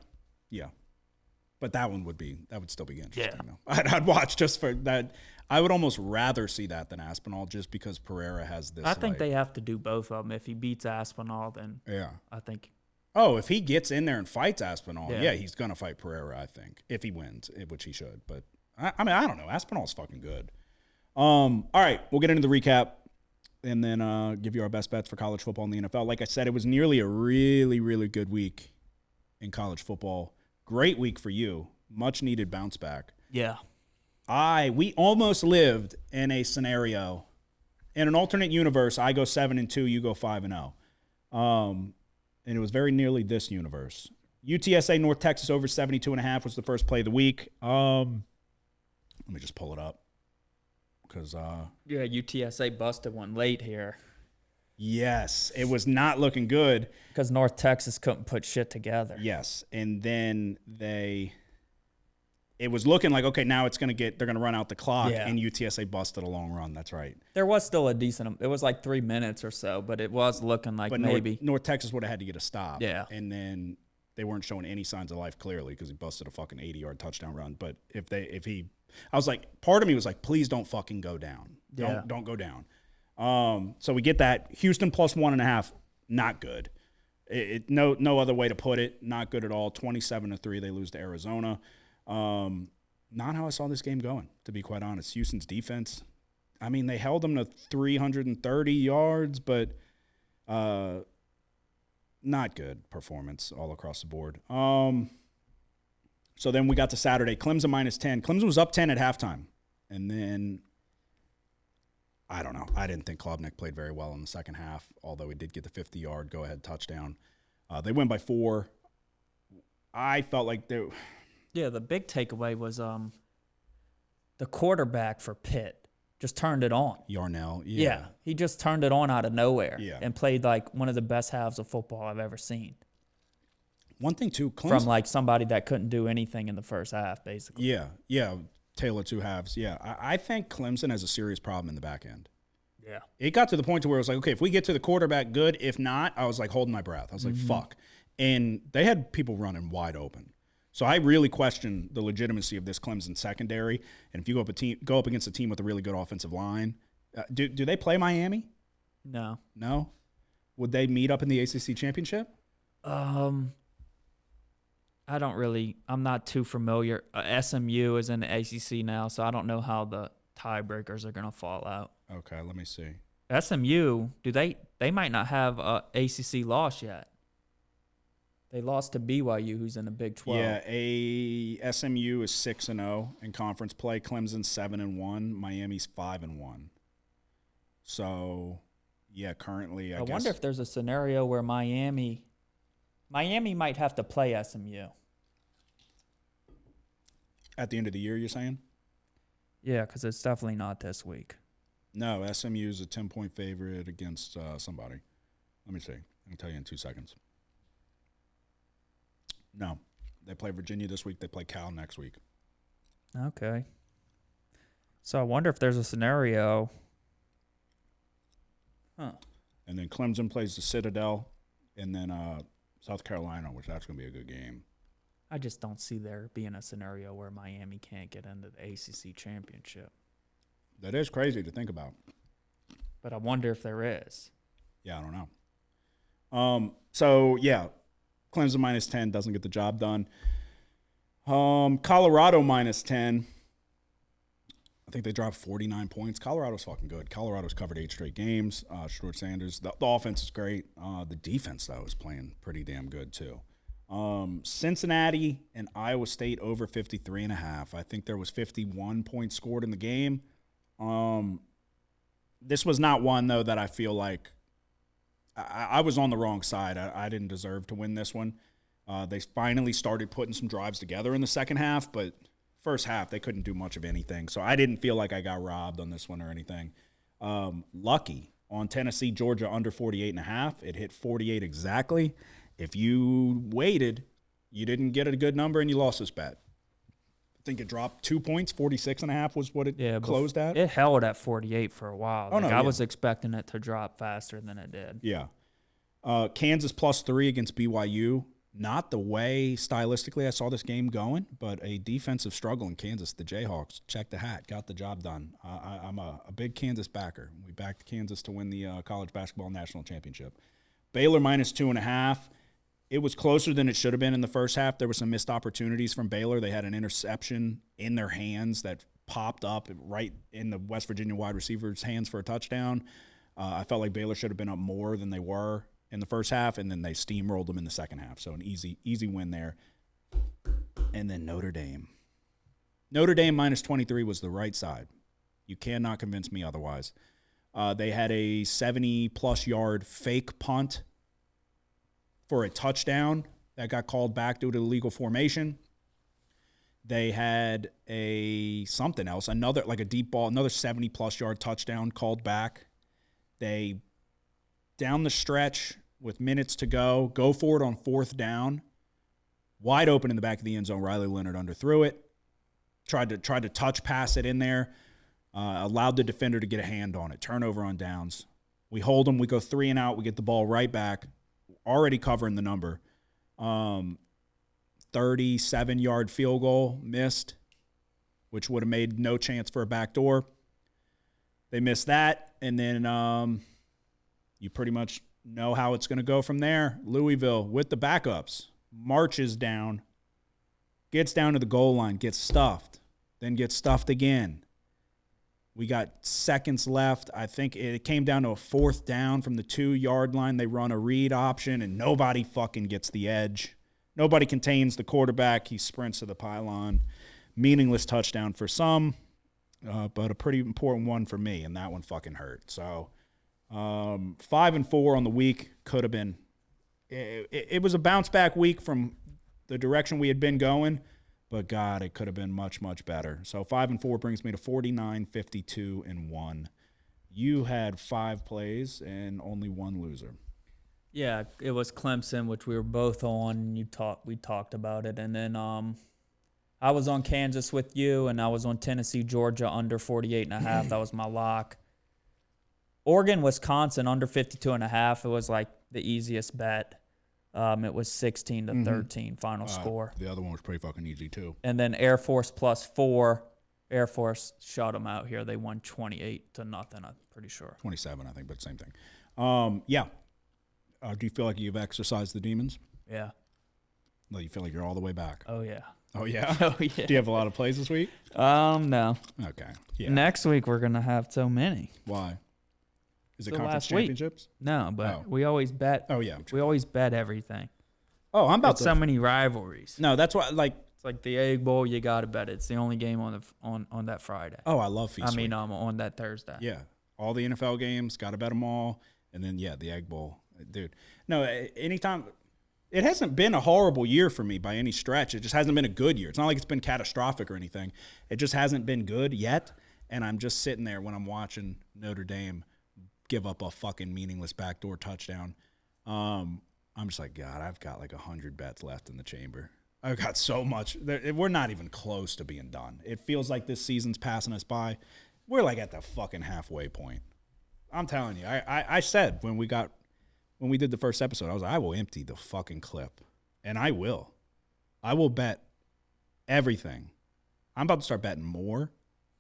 Yeah. But that would still be interesting. Though. I'd watch just for that. I would almost rather see that than Aspinall, just because Pereira has this. I think they have to do both of them. If he beats Aspinall, then I think. Oh, if he gets in there and fights Aspinall, he's gonna fight Pereira. I think if he wins, which he should. But I mean, I don't know. Aspinall's fucking good. All right, we'll get into the recap. and then give you our best bets for college football and the NFL. Like I said, it was nearly a really, really good week in college football. Great week for you. Much needed bounce back. Yeah. We almost lived in a scenario. In an alternate universe, I go 7-2, you go 5-0. And it was very nearly this universe. UTSA North Texas over 72.5 was the first play of the week. Let me just pull it up. Because Yeah, UTSA busted one late here. Yes, it was not looking good. Because North Texas couldn't put shit together. Yes, and then it was looking like, okay, now they're going to run out the clock, and UTSA busted a long run. That's right. There was still it was like 3 minutes or so, but it was looking like maybe. North Texas would have had to get a stop. Yeah. And then they weren't showing any signs of life clearly because he busted a fucking 80-yard touchdown run. But I was like, part of me was like, please don't fucking go down. Don't go down. So we get that. Houston plus 1.5, not good. No other way to put it. Not good at all. 27-3, they lose to Arizona. Not how I saw this game going, to be quite honest. Houston's defense, I mean, they held them to 330 yards, but not good performance all across the board. So then we got to Saturday. Clemson minus 10. Clemson was up 10 at halftime. And then, I don't know. I didn't think Klubnik played very well in the second half, although he did get the 50-yard go-ahead touchdown. They win by 4. I felt like they... Yeah, the big takeaway was the quarterback for Pitt just turned it on. Yarnell, yeah. He just turned it on out of nowhere and played like one of the best halves of football I've ever seen. One thing, too, Clemson... From like somebody that couldn't do anything in the first half, basically. Yeah. Taylor two halves, yeah. I think Clemson has a serious problem in the back end. Yeah. It got to the point to where it was like, okay, if we get to the quarterback, good. If not, I was like holding my breath. I was like, fuck. And they had people running wide open. So I really question the legitimacy of this Clemson secondary. And if you go up against a team with a really good offensive line, do they play Miami? No. No? Would they meet up in the ACC championship? I don't really. I'm not too familiar. SMU is in the ACC now, so I don't know how the tiebreakers are going to fall out. Okay, let me see. SMU, they might not have a ACC loss yet. They lost to BYU, who's in the Big 12. Yeah, SMU is 6-0 in conference play. Clemson's 7-1. Miami's 5-1. So, yeah, currently, I guess. Wonder if there's a scenario where Miami might have to play SMU. At the end of the year, you're saying? Yeah, because it's definitely not this week. No, SMU is a 10-point favorite against somebody. Let me see. I can tell you in 2 seconds. No. They play Virginia this week. They play Cal next week. Okay. So I wonder if there's a scenario. Huh. And then Clemson plays the Citadel, and then South Carolina, which that's going to be a good game. I just don't see there being a scenario where Miami can't get into the ACC championship. That is crazy to think about. But I wonder if there is. Yeah, I don't know. So, yeah, Clemson minus 10 doesn't get the job done. Colorado minus 10. I think they dropped 49 points. Colorado's fucking good. Colorado's covered 8 straight games. Stuart Sanders. The offense is great. The defense, though, is playing pretty damn good, too. Cincinnati and Iowa State over 53.5. I think there was 51 points scored in the game. This was not one, though, that I feel like I was on the wrong side. I didn't deserve to win this one. They finally started putting some drives together in the second half, but first half they couldn't do much of anything. So I didn't feel like I got robbed on this one or anything. Lucky on Tennessee, Georgia under 48.5. It hit 48 exactly. If you waited, you didn't get a good number and you lost this bet. I think it dropped 2 points. 46.5 was what it closed at. It held at 48 for a while. I was expecting it to drop faster than it did. Yeah. Kansas plus 3 against BYU. Not the way stylistically I saw this game going, but a defensive struggle in Kansas. The Jayhawks checked the hat, got the job done. I'm a big Kansas backer. We backed Kansas to win the college basketball national championship. Baylor minus 2.5. It was closer than it should have been in the first half. There were some missed opportunities from Baylor. They had an interception in their hands that popped up right in the West Virginia wide receiver's hands for a touchdown. I felt like Baylor should have been up more than they were in the first half, and then they steamrolled them in the second half. So an easy win there. And then Notre Dame. Notre Dame minus 23 was the right side. You cannot convince me otherwise. They had a 70-plus yard fake punt for a touchdown that got called back due to illegal formation. They had something else, another like a deep ball, another 70-plus yard touchdown called back. They, down the stretch with minutes to go for it on fourth down, wide open in the back of the end zone. Riley Leonard underthrew it, tried to touch pass it in there, allowed the defender to get a hand on it. Turnover on downs. We hold them. We go 3 and out. We get the ball right back, already covering the number. 37-yard field goal missed, which would have made no chance for a backdoor. They missed that, and then you pretty much know how it's going to go from there. Louisville with the backups marches down, gets down to the goal line, gets stuffed, then gets stuffed again. We got seconds left. I think it came down to a fourth down from the 2-yard line. They run a read option, and nobody fucking gets the edge. Nobody contains the quarterback. He sprints to the pylon. Meaningless touchdown for some, but a pretty important one for me, and that one fucking hurt. So 5-4 on the week could have been. It was a bounce back week from the direction we had been going, but God, it could have been much, much better. So 5-4 brings me to 49, 52, and 1. You had 5 plays and only 1 loser. Yeah, it was Clemson, which we were both on. We talked about it, and then I was on Kansas with you, and I was on Tennessee, Georgia under 48.5. That was my lock. Oregon, Wisconsin under 52.5. It was like the easiest bet. It was 16-13 final score. The other one was pretty fucking easy too. And then Air Force +4. Air Force shut them out here. They won 28-0. I'm pretty sure. 27, I think, but same thing. Yeah. Do you feel like you've exercised the demons? Yeah. No, you feel like you're all the way back. Oh yeah. Oh yeah. Oh yeah. Do you have a lot of plays this week? No. Okay. Yeah. Next week we're gonna have so many. Why? Is it The conference last week. championships? No, but Oh. we always bet. Oh yeah. We always bet everything. Oh, I'm about It's to. so many rivalries. No, that's why. Like, It's like the Egg Bowl. You gotta bet it. It's the only game on that Friday. oh, I love feast. I mean, week. on that Thursday. Yeah, all the NFL games, got to bet them all, and then the Egg Bowl, dude. No, anytime. It hasn't been a horrible year for me by any stretch. It just hasn't been a good year. It's not like it's been catastrophic or anything. It just hasn't been good yet, and I'm just sitting there when I'm watching Notre Dame give up a fucking meaningless backdoor touchdown. I'm just like, God, I've got like 100 bets left in the chamber. I've got so much. We're not even close to being done. It feels like this season's passing us by. We're like at the fucking halfway point. I'm telling you. I said when we did the first episode, I was like, I will empty the fucking clip. And I will. I will bet everything. I'm about to start betting more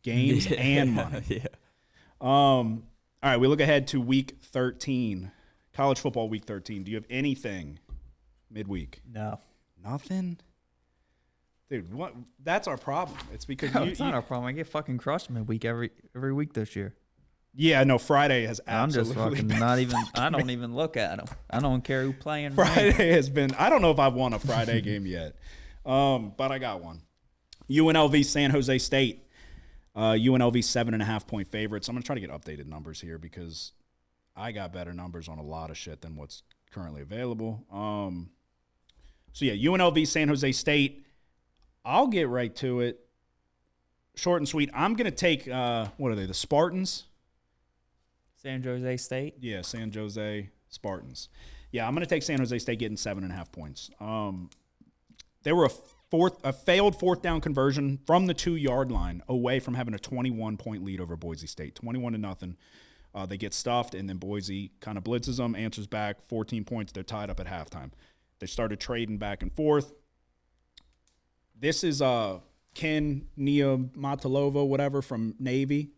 games and money. Yeah. All right, we look ahead to week 13. College football week 13. Do you have anything midweek? No. Nothing? Dude, what? That's our problem. It's because No, it's not our problem. I get fucking crushed midweek every week this year. Yeah, no, Friday has I'm just absolutely fucking been not even. I don't even look at them. I don't care who playing. Friday has been. I don't know if I've won a Friday game yet, but I got one. UNLV San Jose State. UNLV 7.5 point favorites. I'm gonna try to get updated numbers here because I got better numbers on a lot of shit than what's currently available. So yeah, UNLV San Jose State. I'll get right to it. Short and sweet. I'm gonna take what are they? The Spartans. San Jose State. Yeah, San Jose Spartans. Yeah, I'm going to take San Jose State getting 7.5 points. They were a failed fourth down conversion from the 2-yard line away from having a 21-point lead over Boise State, 21-0. They get stuffed, and then Boise kind of blitzes them, answers back, 14 points. They're tied up at halftime. They started trading back and forth. This is Ken Niumatalova, whatever, from Navy.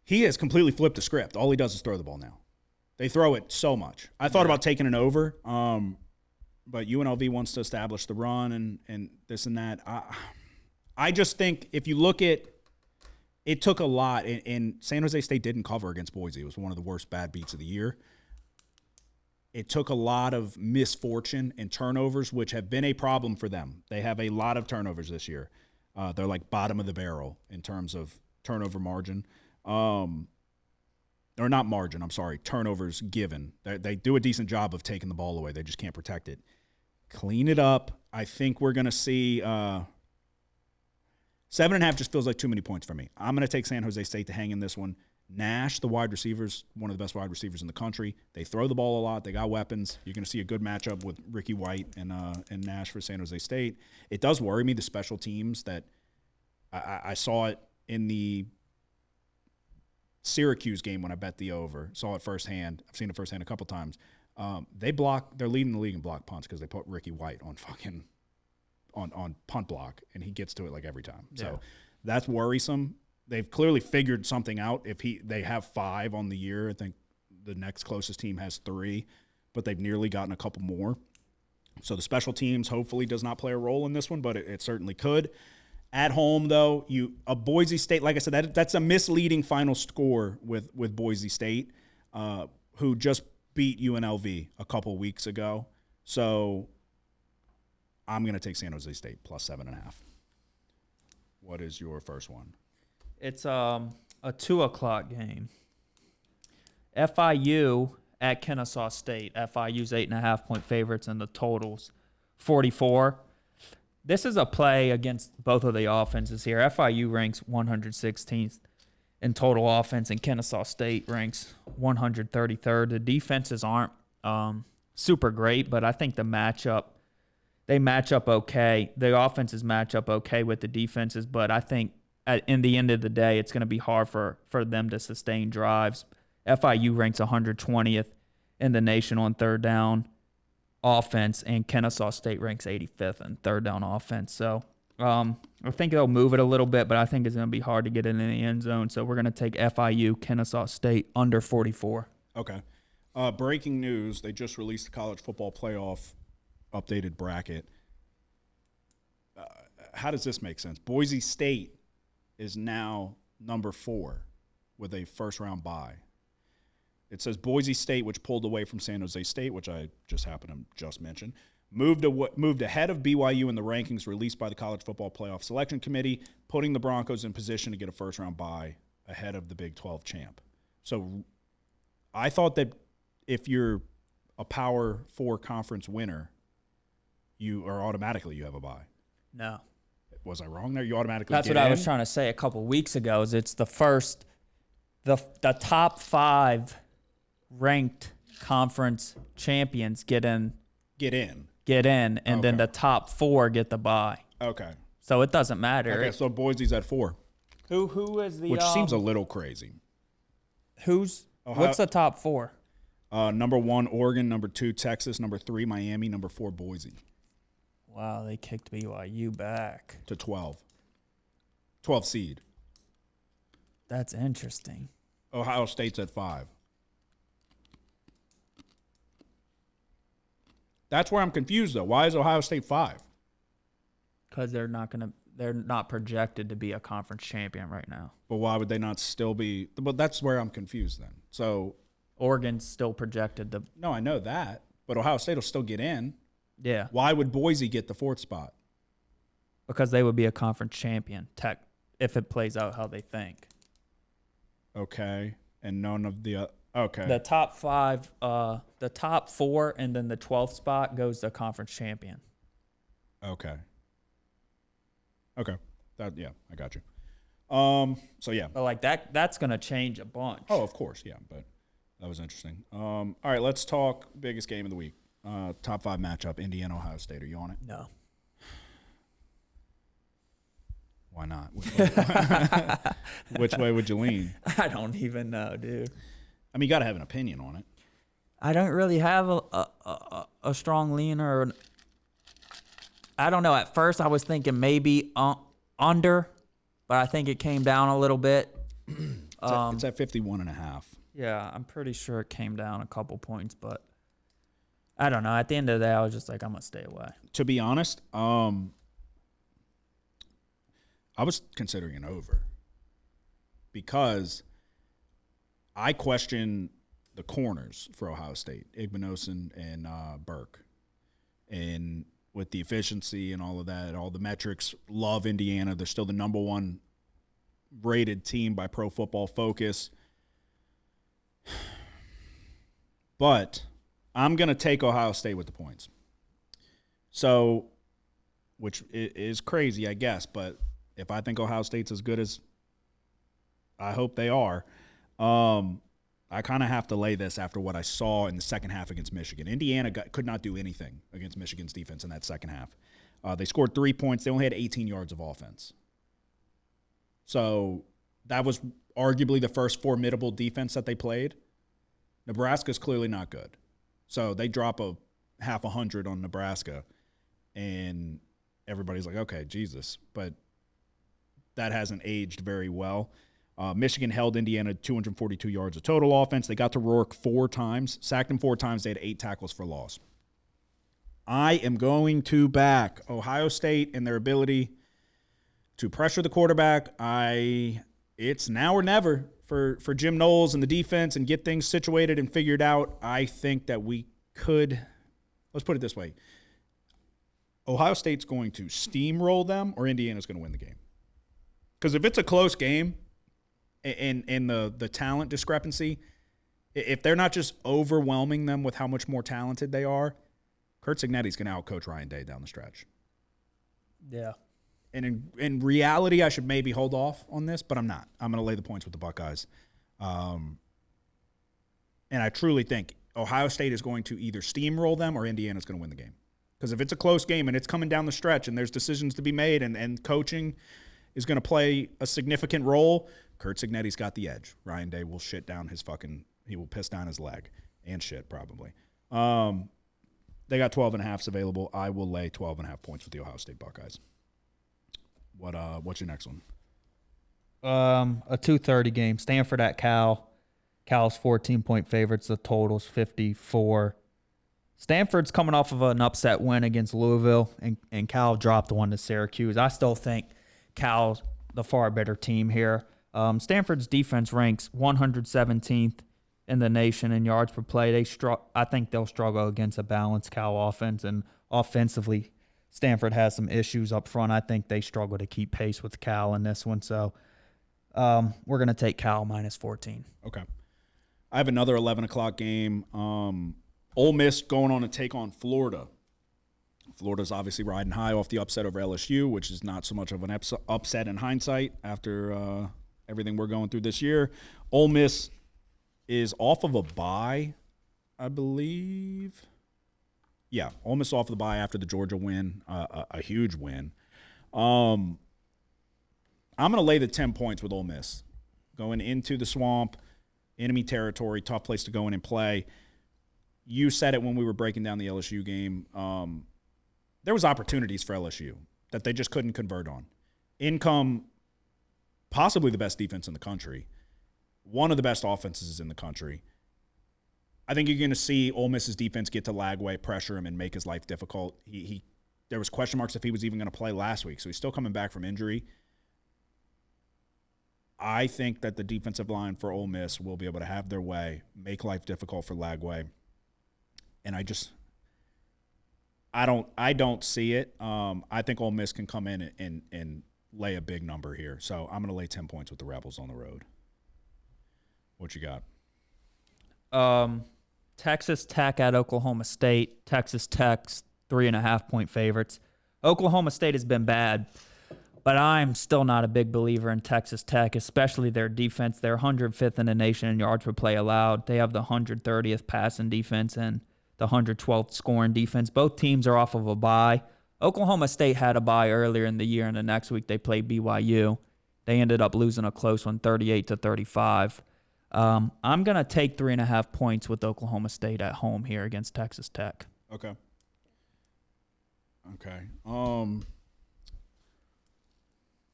He has completely flipped the script. All he does is throw the ball now. They throw it so much. I thought about taking it over, but UNLV wants to establish the run and this and that. I just think if you look at it took a lot, and San Jose State didn't cover against Boise. It was one of the worst bad beats of the year. It took a lot of misfortune and turnovers, which have been a problem for them. They have a lot of turnovers this year. They're like bottom of the barrel in terms of turnover margin. Or not margin, I'm sorry, turnovers given. They do a decent job of taking the ball away. They just can't protect it. Clean it up. I think we're going to see 7.5 just feels like too many points for me. I'm going to take San Jose State to hang in this one. Nash, the wide receivers, one of the best wide receivers in the country. They throw the ball a lot. They got weapons. You're going to see a good matchup with Ricky White and Nash for San Jose State. It does worry me, the special teams, that I saw it in the Syracuse game when I bet the over. Saw it firsthand. I've seen it firsthand a couple times. They're leading the league in block punts because they put Ricky White on on punt block, and he gets to it like every time. Yeah. So that's worrisome. They've clearly figured something out. If they have 5 on the year, I think the next closest team has 3, but they've nearly gotten a couple more. So the special teams hopefully does not play a role in this one, but it certainly could. At home, though, a Boise State, like I said, that's a misleading final score with Boise State, who just beat UNLV a couple weeks ago. So I'm going to take San Jose State plus 7.5. What is your first one? It's a 2:00 game. FIU at Kennesaw State. FIU's 8.5-point favorites, and the total's 44. This is a play against both of the offenses here. FIU ranks 116th in total offense, and Kennesaw State ranks 133rd. The defenses aren't super great, but I think they match up okay. The offenses match up okay with the defenses, but I think in the end of the day, it's going to be hard for them to sustain drives. FIU ranks 120th in the nation on third down offense, and Kennesaw State ranks 85th in third down offense. So I think they'll move it a little bit, but I think it's going to be hard to get it in the end zone. So we're going to take FIU, Kennesaw State, under 44. Okay. Breaking news, they just released the college football playoff updated bracket. How does this make sense? Boise State is now number 4 with a first-round bye. It says Boise State, which pulled away from San Jose State, which I just happened to just mention, moved ahead of BYU in the rankings released by the College Football Playoff Selection Committee, putting the Broncos in position to get a first-round bye ahead of the Big 12 champ. So I thought that if you're a Power 4 conference winner, you have a bye. No. Was I wrong there? You automatically That's get what in? I was trying to say a couple weeks ago. Is it's the top 5 ranked conference champions get in, and then the top 4 get the bye. Okay. So it doesn't matter. Okay, so Boise's at 4. Who is the which seems a little crazy. What's the top 4? Number 1, Oregon. Number 2, Texas. Number 3, Miami. Number 4, Boise. Wow, they kicked BYU back to 12. 12 seed. That's interesting. Ohio State's at 5. That's where I'm confused, though. Why is Ohio State 5? Because they're not projected to be a conference champion right now. But why would they not still be? But that's where I'm confused then. So Oregon's still projected to. No, I know that. But Ohio State will still get in. Yeah. Why would Boise get the 4th spot? Because they would be a conference champion if it plays out how they think. Okay. And none of the okay. The top 5, the top 4, and then the 12th spot goes to conference champion. Okay. I got you. So yeah. But like that's gonna change a bunch. Oh, of course, yeah. But that was interesting. All right, let's talk biggest game of the week. Top 5 matchup, Indiana, Ohio State. Are you on it? No. Why not? Which way would you lean? I don't even know, dude. I mean, you got to have an opinion on it. I don't really have a strong lean I don't know. At first, I was thinking maybe under, but I think it came down a little bit. It's at 51.5. Yeah, I'm pretty sure it came down a couple points, but I don't know. At the end of the day, I was just like, I'm going to stay away. To be honest, I was considering an over. because I question the corners for Ohio State, Igbenos and Burke. And with the efficiency and all of that, all the metrics, love Indiana. They're still the number one rated team by Pro Football Focus. But I'm going to take Ohio State with the points. So, which is crazy, I guess, but if I think Ohio State's as good as I hope they are, I kind of have to lay this after what I saw in the second half against Michigan. Indiana could not do anything against Michigan's defense in that second half. They scored 3 points. They only had 18 yards of offense. So that was arguably the first formidable defense that they played. Nebraska's clearly not good. So they drop a half 100 on Nebraska, and everybody's like, okay, Jesus. But that hasn't aged very well. Michigan held Indiana 242 yards of total offense. They got to Rourke 4 times, sacked him 4 times. They had 8 tackles for loss. I am going to back Ohio State and their ability to pressure the quarterback. It's now or never for Jim Knowles and the defense and get things situated and figured out. I think that we could, let's put it this way. Ohio State's going to steamroll them or Indiana's going to win the game. Because if it's a close game, and the talent discrepancy, if they're not just overwhelming them with how much more talented they are, Kurt Cignetti's going to outcoach Ryan Day down the stretch. Yeah. And in reality, I should maybe hold off on this, but I'm not. I'm going to lay the points with the Buckeyes. And I truly think Ohio State is going to either steamroll them or Indiana's going to win the game. Because if it's a close game and it's coming down the stretch and there's decisions to be made and coaching is going to play a significant role, Kurt Cignetti's got the edge. Ryan Day will he will piss down his leg and shit probably. They got 12.5s available. I will lay 12.5 points with the Ohio State Buckeyes. What's your next one? A 2:30 game. Stanford at Cal. Cal's 14-point favorites. The total's 54. Stanford's coming off of an upset win against Louisville, and Cal dropped one to Syracuse. I still think Cal's the far better team here. Stanford's defense ranks 117th in the nation in yards per play. I think they'll struggle against a balanced Cal offense, and offensively, Stanford has some issues up front. I think they struggle to keep pace with Cal in this one, so we're going to take Cal minus 14. Okay. I have another 11 o'clock game. Ole Miss going on to take on Florida. Florida's obviously riding high off the upset over LSU, which is not so much of an upset in hindsight after everything we're going through this year. Ole Miss is off of a bye, I believe. Yeah, Ole Miss off of the bye after the Georgia win, a huge win. I'm going to lay the 10 points with Ole Miss. Going into the swamp, enemy territory, tough place to go in and play. You said it when we were breaking down the LSU game. There was opportunities for LSU that they just couldn't convert on. Income, possibly the best defense in the country. One of the best offenses in the country. I think you're going to see Ole Miss's defense get to Lagway, pressure him, and make his life difficult. There was question marks if he was even going to play last week, so he's still coming back from injury. I think that the defensive line for Ole Miss will be able to have their way, make life difficult for Lagway. And I don't see it. I think Ole Miss can come in and lay a big number here. So I'm going to lay 10 points with the Rebels on the road. What you got? Texas Tech at Oklahoma State. Texas Tech's 3.5-point favorites. Oklahoma State has been bad, but I'm still not a big believer in Texas Tech, especially their defense. They're 105th in the nation in yards per play allowed. They have the 130th passing defense and the 112th scoring defense. Both teams are off of a bye. Oklahoma State had a bye earlier in the year, and the next week they played BYU. They ended up losing a close one, 38-35. I'm going to take 3.5 points with Oklahoma State at home here against Texas Tech. Okay. All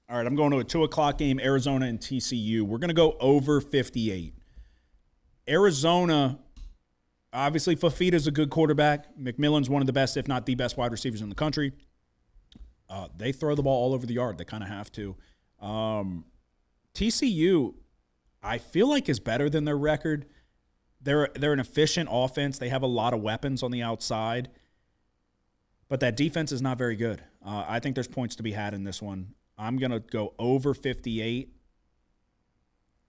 right, I'm going to a 2 o'clock game, Arizona and TCU. We're going to go over 58. Arizona, obviously Fafita's a good quarterback. McMillan's one of the best, if not the best wide receivers in the country. They throw the ball all over the yard. They kind of have to. TCU, I feel like is better than their record. They're an efficient offense. They have a lot of weapons on the outside, but that defense is not very good. I think there's points to be had in this one. I'm going to go over 58.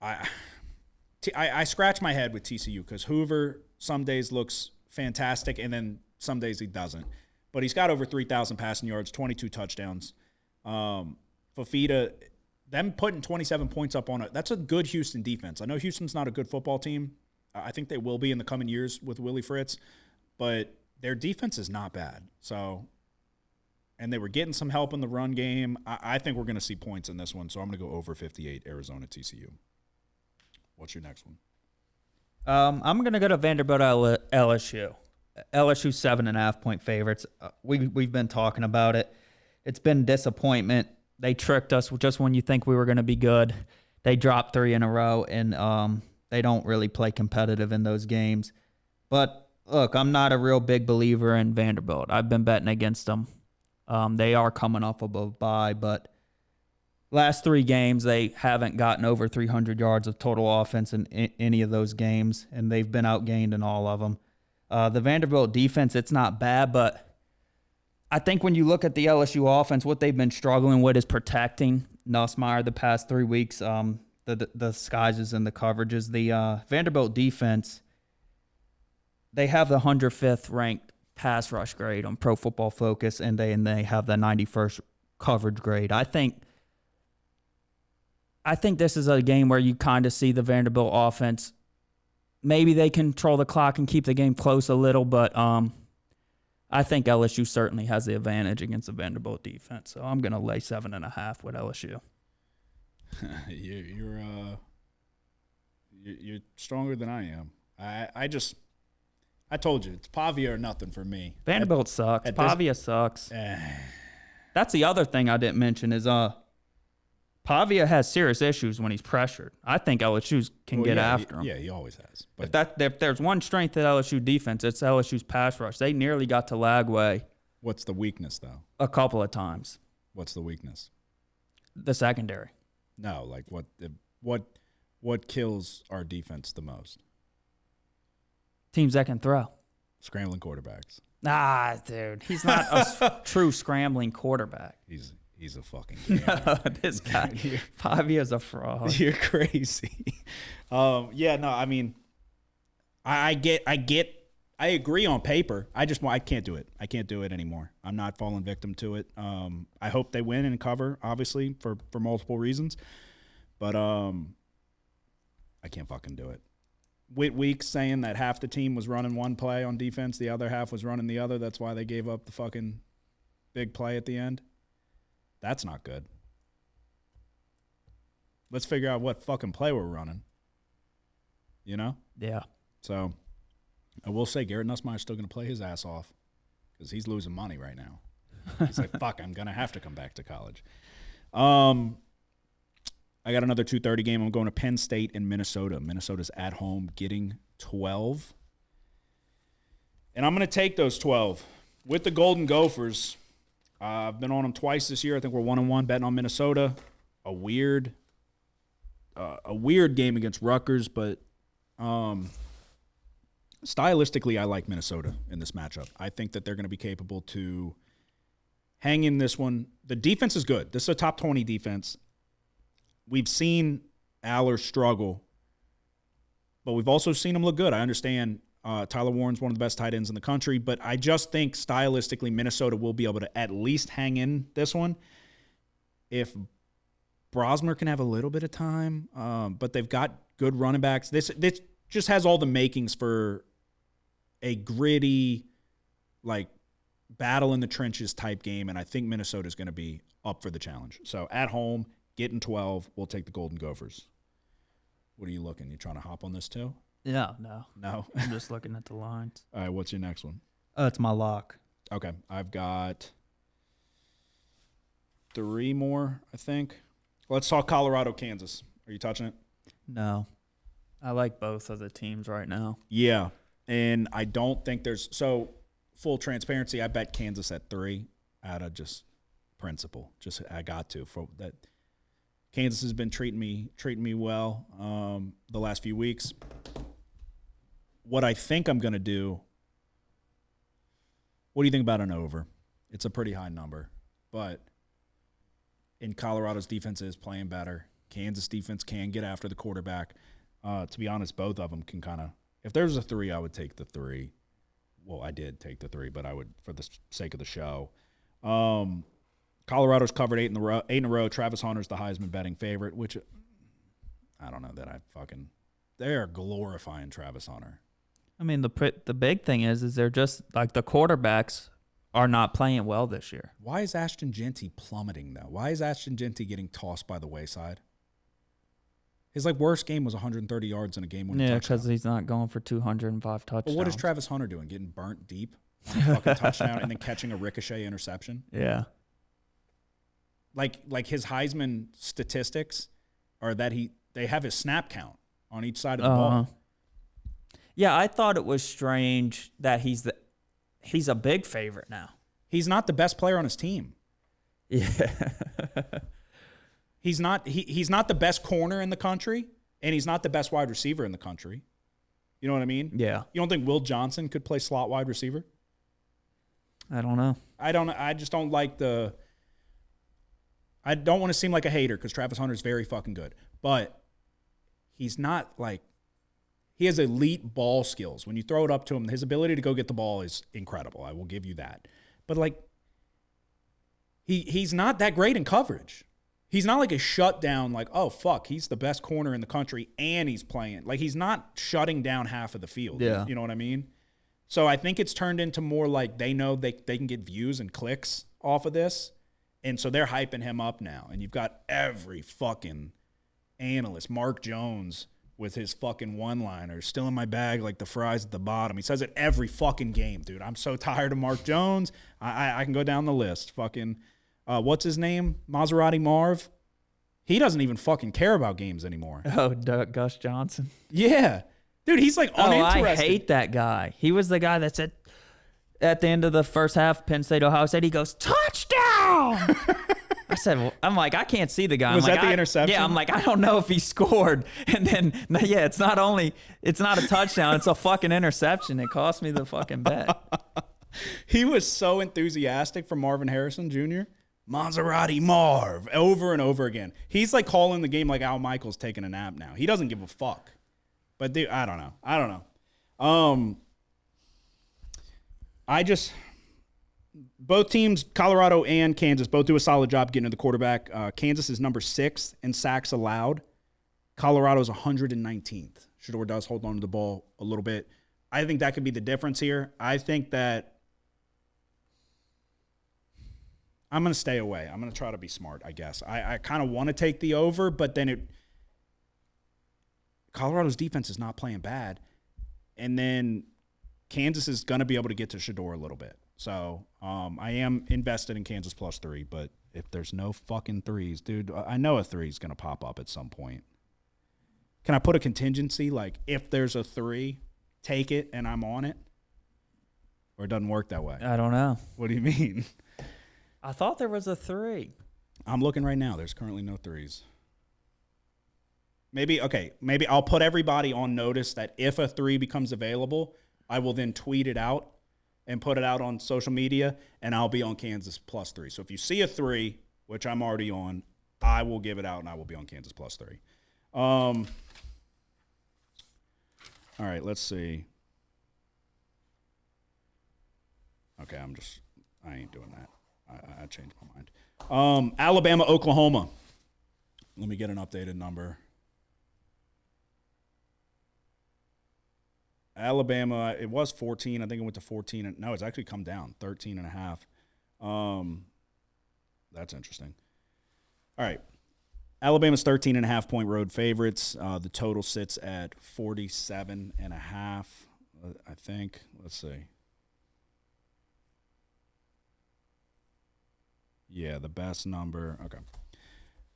I scratch my head with TCU because Hoover some days looks fantastic and then some days he doesn't. But he's got over 3,000 passing yards, 22 touchdowns. Fafita, them putting 27 points up on it, that's a good Houston defense. I know Houston's not a good football team. I think they will be in the coming years with Willie Fritz, but their defense is not bad. So, and they were getting some help in the run game. I think we're going to see points in this one, so I'm going to go over 58 Arizona TCU. What's your next one? I'm going to go to Vanderbilt LSU. LSU 7.5-point favorites. We've been talking about it. It's been disappointment. They tricked us just when you think we were going to be good. They dropped 3 in a row, and they don't really play competitive in those games. But, look, I'm not a real big believer in Vanderbilt. I've been betting against them. They are coming off of a bye, but last 3 games, they haven't gotten over 300 yards of total offense in any of those games, and they've been outgained in all of them. The Vanderbilt defense, it's not bad, but I think when you look at the LSU offense, what they've been struggling with is protecting Nussmeier the past 3 weeks, the disguises and the coverages. The Vanderbilt defense, they have the 105th ranked pass rush grade on Pro Football Focus, and they have the 91st coverage grade. I think this is a game where you kind of see the Vanderbilt offense. Maybe they control the clock and keep the game close a little, but I think LSU certainly has the advantage against the Vanderbilt defense. So I'm going to lay 7.5 with LSU. You're stronger than I am. I told you, it's Pavia or nothing for me. Vanderbilt sucks. Pavia sucks. That's the other thing I didn't mention is Pavia has serious issues when he's pressured. I think LSU can get after him. Yeah, he always has. But if there's one strength at LSU defense, it's LSU's pass rush. They nearly got to Lagway. What's the weakness, though? A couple of times. What's the weakness? The secondary. No, like what kills our defense the most? Teams that can throw. Scrambling quarterbacks. Nah, dude. He's not a true scrambling quarterback. He's a fucking no, this guy, Pavia's a fraud. You're crazy. Yeah, no, I mean, I agree on paper. I can't do it. I can't do it anymore. I'm not falling victim to it. I hope they win and cover, obviously, for multiple reasons. But I can't fucking do it. Weeks saying that half the team was running one play on defense, the other half was running the other. That's why they gave up the fucking big play at the end. That's not good. Let's figure out what fucking play we're running. You know? Yeah. So, I will say Garrett Nussmeier's still going to play his ass off because he's losing money right now. He's like, fuck, I'm going to have to come back to college. I got another 2:30 game. I'm going to Penn State and Minnesota. Minnesota's at home getting 12. And I'm going to take those 12. With the Golden Gophers, I've been on them twice this year. I think we're 1-1 betting on Minnesota. A weird game against Rutgers, but stylistically, I like Minnesota in this matchup. I think that they're going to be capable to hang in this one. The defense is good. This is a top 20 defense. We've seen Aller struggle, but we've also seen him look good. I understand Tyler Warren's one of the best tight ends in the country, but I just think stylistically Minnesota will be able to at least hang in this one. If Brosmer can have a little bit of time, but they've got good running backs. This just has all the makings for a gritty, like, battle in the trenches type game, and I think Minnesota's going to be up for the challenge. So at home, getting 12, we'll take the Golden Gophers. What are you looking? You trying to hop on this too? No. No? I'm just looking at the lines. All right, what's your next one? It's my lock. Okay, I've got 3 more, I think. Let's talk Colorado, Kansas. Are you touching it? No. I like both of the teams right now. Yeah, and I don't think there's – so full transparency, I bet Kansas at 3 out of just principle. Just I got to. For that. Kansas has been treating me well the last few weeks. What I think I'm going to do, what do you think about an over? It's a pretty high number, but in Colorado's defense is playing better. Kansas defense can get after the quarterback. To be honest, both of them can kind of, if there's a 3, I would take the 3. Well, I did take the 3, but I would, for the sake of the show. Colorado's covered 8 in a row. Travis Hunter's the Heisman betting favorite, which I don't know that they are glorifying Travis Hunter. I mean, the big thing is they're just like the quarterbacks are not playing well this year. Why is Ashton Genty plummeting, though? Why is Ashton Genty getting tossed by the wayside? His worst game was 130 yards in a game-winning touchdown. Yeah, because he's not going for 205 touchdowns. But what is Travis Hunter doing? Getting burnt deep on a fucking touchdown and then catching a ricochet interception? Yeah. Like his Heisman statistics are that they have his snap count on each side of the ball. Yeah, I thought it was strange that he's a big favorite now. He's not the best player on his team. Yeah. He's not the best corner in the country, and he's not the best wide receiver in the country. You know what I mean? Yeah. You don't think Will Johnson could play slot wide receiver? I don't know. I just don't like I don't want to seem like a hater because Travis Hunter's very fucking good. But he's not he has elite ball skills. When you throw it up to him, his ability to go get the ball is incredible. I will give you that. But he's not that great in coverage. He's not like a shutdown, oh, fuck, he's the best corner in the country and he's playing. He's not shutting down half of the field. Yeah. You know what I mean? So I think it's turned into more they know they can get views and clicks off of this. And so they're hyping him up now. And you've got every fucking analyst, Mark Jones, with his fucking one-liners, still in my bag like the fries at the bottom. He says it every fucking game, dude. I'm so tired of Mark Jones. I can go down the list. Fucking... what's his name? Maserati Marv. He doesn't even fucking care about games anymore. Oh, Gus Johnson. Yeah. Dude, he's uninterested. I hate that guy. He was the guy that said at the end of the first half, Penn State, Ohio State, he goes, touchdown! I can't see the guy. Was that the interception? Yeah, I don't know if he scored. And then, yeah, it's not a touchdown, it's a fucking interception. It cost me the fucking bet. He was so enthusiastic for Marvin Harrison Jr., Maserati Marv, over and over again. He's calling the game like Al Michaels taking a nap now. He doesn't give a fuck. But dude, I don't know. Both teams, Colorado and Kansas, both do a solid job getting to the quarterback. Kansas is number 6 in sacks allowed. Colorado's 119th. Shedeur does hold on to the ball a little bit. I think that could be the difference here. I think that I'm going to stay away. I'm going to try to be smart, I guess. I kind of want to take the over, but then Colorado's defense is not playing bad. And then Kansas is going to be able to get to Shedeur a little bit. So I am invested in Kansas +3, but if there's no fucking threes, dude, I know a 3 is going to pop up at some point. Can I put a contingency? If there's a 3, take it and I'm on it? Or it doesn't work that way? I don't know. What do you mean? I thought there was a 3. I'm looking right now. There's currently no 3s. Maybe I'll put everybody on notice that if a 3 becomes available, I will then tweet it out and put it out on social media, and I'll be on Kansas +3. So if you see a 3, which I'm already on, I will give it out, and I will be on Kansas +3. All right, let's see. Okay, I ain't doing that. I changed my mind. Alabama, Oklahoma. Let me get an updated number. Alabama, it was 14. I think it went to 14. No, it's actually come down, 13.5. That's interesting. All right. Alabama's 13.5 point road favorites. The total sits at 47.5, I think. Let's see. Yeah, the best number. Okay.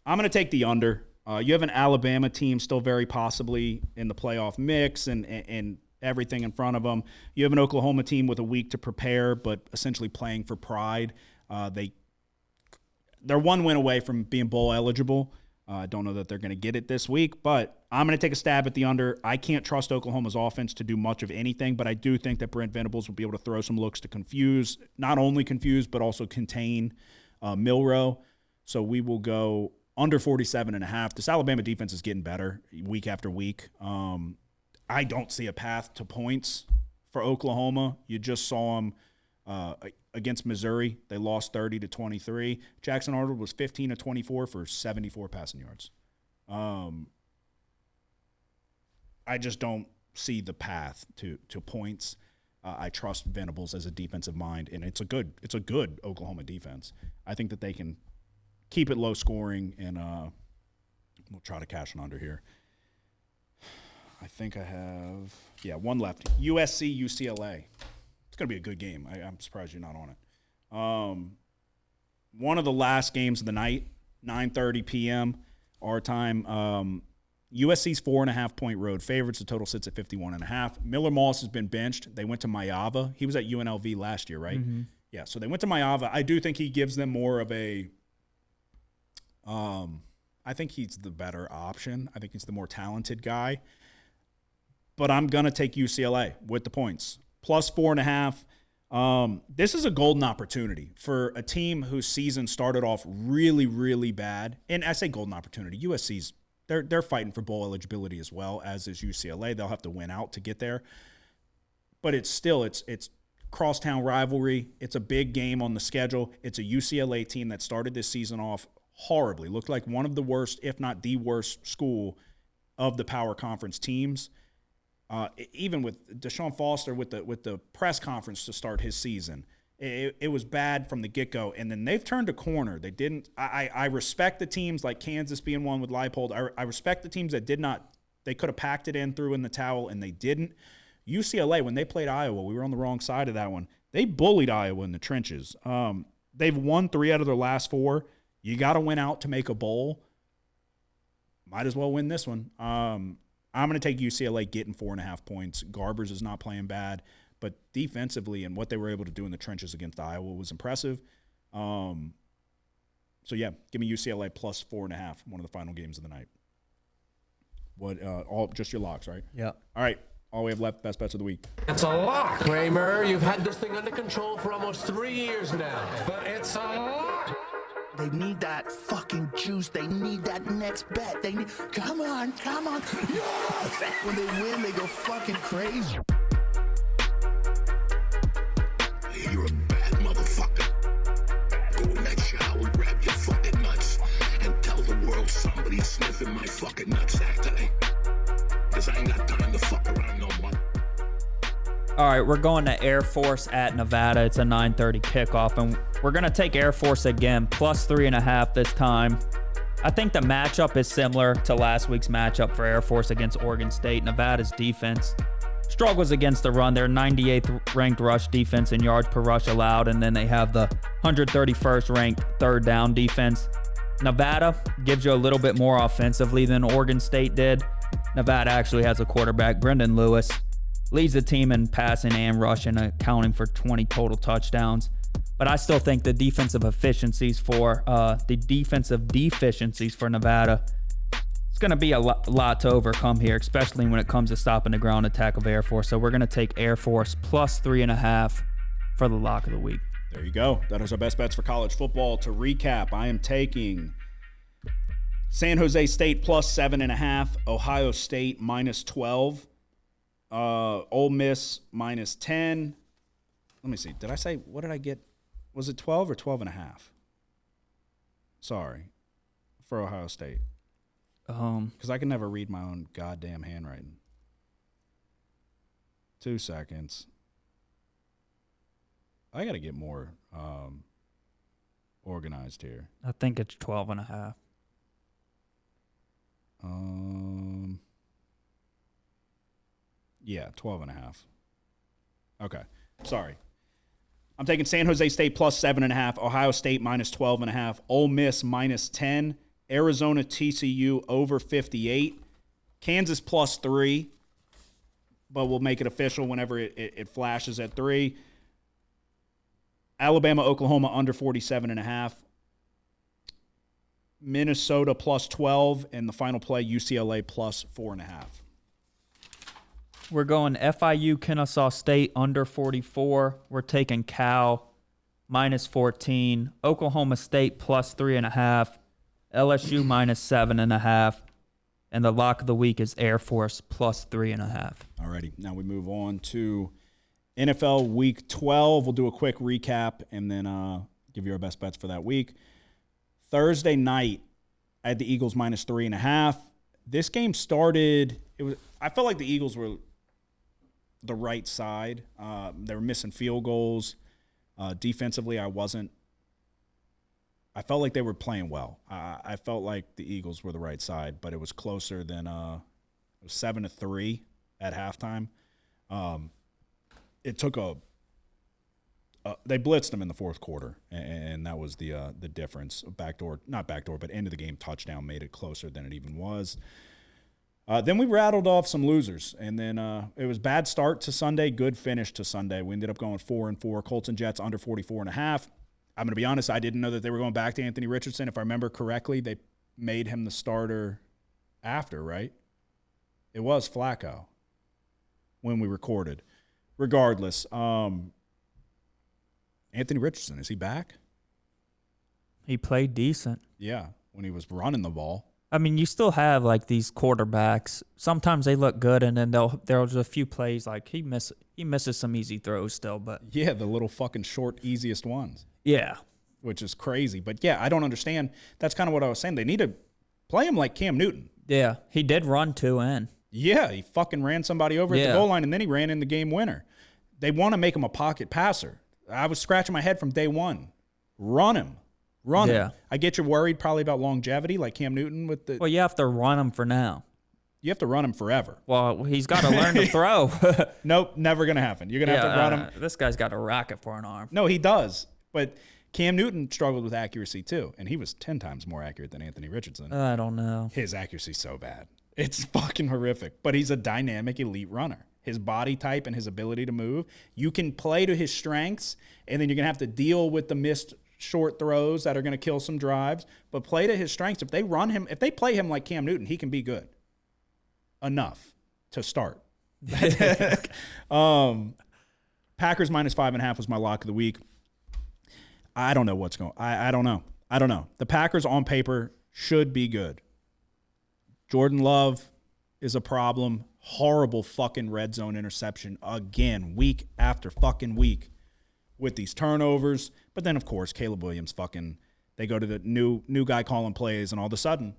I'm going to take the under. You have an Alabama team still very possibly in the playoff mix and everything in front of them. You have an Oklahoma team with a week to prepare, but essentially playing for pride. They're one win away from being bowl eligible. I don't know that they're going to get it this week, but I'm going to take a stab at the under. I can't trust Oklahoma's offense to do much of anything, but I do think that Brent Venables will be able to throw some looks to confuse, not only confuse, but also contain Milroe. So we will go under 47.5. This Alabama defense is getting better week after week. I don't see a path to points for Oklahoma. You just saw them against Missouri. They lost 30-23. Jackson Arnold was 15-24 for 74 passing yards. I just don't see the path to points. I trust Venables as a defensive mind, and it's a good Oklahoma defense. I think that they can keep it low scoring, and we'll try to cash an under here. I think I have one left. USC UCLA. It's going to be a good game. I'm surprised you're not on it. One of the last games of the night, 9:30 p.m. our time. USC's 4.5-point road favorites. The total sits at 51.5. Miller Moss has been benched. They went to Mayava. He was at UNLV last year, right? Mm-hmm. Yeah, so they went to Mayava. I do think he gives them more of a I think he's the better option. I think he's the more talented guy. But I'm going to take UCLA with the points. Plus 4.5. This is a golden opportunity for a team whose season started off really, really bad. And I say golden opportunity. USC's they're fighting for bowl eligibility as well, as is UCLA. They'll have to win out to get there. But it's crosstown rivalry. It's a big game on the schedule. It's a UCLA team that started this season off horribly. Looked like one of the worst, if not the worst, school of the power conference teams. Even with Deshaun Foster with the press conference to start his season, it was bad from the get-go. And then they've turned a corner. They didn't. I respect the teams like Kansas being one with Leipold. I respect the teams that did not. They could have packed it in, threw in the towel, and they didn't. UCLA, when they played Iowa, we were on the wrong side of that one. They bullied Iowa in the trenches. They've won 3 out of their last 4. You got to win out to make a bowl. Might as well win this one. I'm going to take UCLA getting 4.5 points. Garbers is not playing bad, but defensively and what they were able to do in the trenches against Iowa was impressive. So, yeah, give me UCLA plus 4.5, one of the final games of the night. All just your locks, right? Yeah. All right. All we have left, best bets of the week. It's a lock, Kramer. You've had this thing under control for almost 3 years now. But it's a lock. They need that fucking juice. They need that next bet. They need, come on. Yes! When they win, they go fucking crazy. You're a bad motherfucker. Go in that shower, grab your fucking nuts, and tell the world somebody's sniffing my fucking nutsack today. Because I ain't got time to fuck around no more. All right, we're going to Air Force at Nevada. It's a 9:30 kickoff, and we're going to take Air Force again, plus 3.5 this time. I think the matchup is similar to last week's matchup for Air Force against Oregon State. Nevada's defense struggles against the run. They're 98th ranked rush defense in yards per rush allowed, and then they have the 131st ranked third down defense. Nevada gives you a little bit more offensively than Oregon State did. Nevada actually has a quarterback, Brendan Lewis. Leads the team in passing and rushing, accounting for 20 total touchdowns. But I still think the defensive deficiencies for Nevada, it's going to be a lot to overcome here, especially when it comes to stopping the ground attack of Air Force. So we're going to take Air Force plus 3.5 for the lock of the week. There you go. That is our best bets for college football. To recap, I am taking San Jose State plus 7.5, Ohio State minus 12. Ole Miss minus 10. Let me see. Did I say, what did I get? Was it 12 or 12.5? Sorry. For Ohio State. Because I can never read my own goddamn handwriting. 2 seconds. I got to get more organized here. I think it's 12.5. Yeah, 12.5. Okay. Sorry. I'm taking San Jose State plus 7.5, Ohio State minus 12.5, Ole Miss minus 10, Arizona TCU over 58, Kansas plus 3, but we'll make it official whenever it flashes at 3. Alabama, Oklahoma under 47.5. Minnesota plus 12, and the final play, UCLA plus 4.5. We're going FIU, Kennesaw State under 44. We're taking Cal minus 14. Oklahoma State plus 3.5. LSU minus 7.5. And the lock of the week is Air Force plus 3.5. Alrighty, now we move on to NFL Week 12. We'll do a quick recap and then give you our best bets for that week. Thursday night, I had the Eagles minus 3.5. This game started. I felt like the Eagles were the right side. They were missing field goals. Defensively, I felt like they were playing well. I felt like the Eagles were the right side, but it was closer than it was 7-3 at halftime. It took they blitzed them in the fourth quarter, and that was the difference. Not backdoor, but end of the game touchdown made it closer than it even was. Then we rattled off some losers, and then it was bad start to Sunday, good finish to Sunday. We ended up going 4-4. Colts and Jets under 44.5. I'm going to be honest, I didn't know that they were going back to Anthony Richardson. If I remember correctly, they made him the starter after, right? It was Flacco when we recorded. Regardless, Anthony Richardson, is he back? He played decent. Yeah, when he was running the ball. I mean, you still have like these quarterbacks. Sometimes they look good, and then there's a few plays like he misses some easy throws still. But yeah, the little fucking short, easiest ones. Yeah, which is crazy. But yeah, I don't understand. That's kind of what I was saying. They need to play him like Cam Newton. Yeah, he did run 2 in. Yeah, he fucking ran somebody over at the goal line, and then he ran in the game winner. They want to make him a pocket passer. I was scratching my head from day one. Run him. I get you're worried probably about longevity, like Cam Newton with the. Well, you have to run him for now. You have to run him forever. Well, he's got to learn to throw. Nope, never going to happen. You're going to have to run him. This guy's got a racket for an arm. No, he does. But Cam Newton struggled with accuracy too, and he was 10 times more accurate than Anthony Richardson. I don't know. His accuracy's so bad. It's fucking horrific. But he's a dynamic elite runner. His body type and his ability to move, you can play to his strengths, and then you're going to have to deal with the missed short throws that are going to kill some drives, but play to his strengths. If they play him like Cam Newton, he can be good enough to start. Packers minus 5.5 was my lock of the week. I don't know what's going on. I don't know. The Packers on paper should be good. Jordan Love is a problem. Horrible fucking red zone interception again, week after fucking week with these turnovers. But then, of course, Caleb Williams they go to the new guy calling plays, and all of a sudden,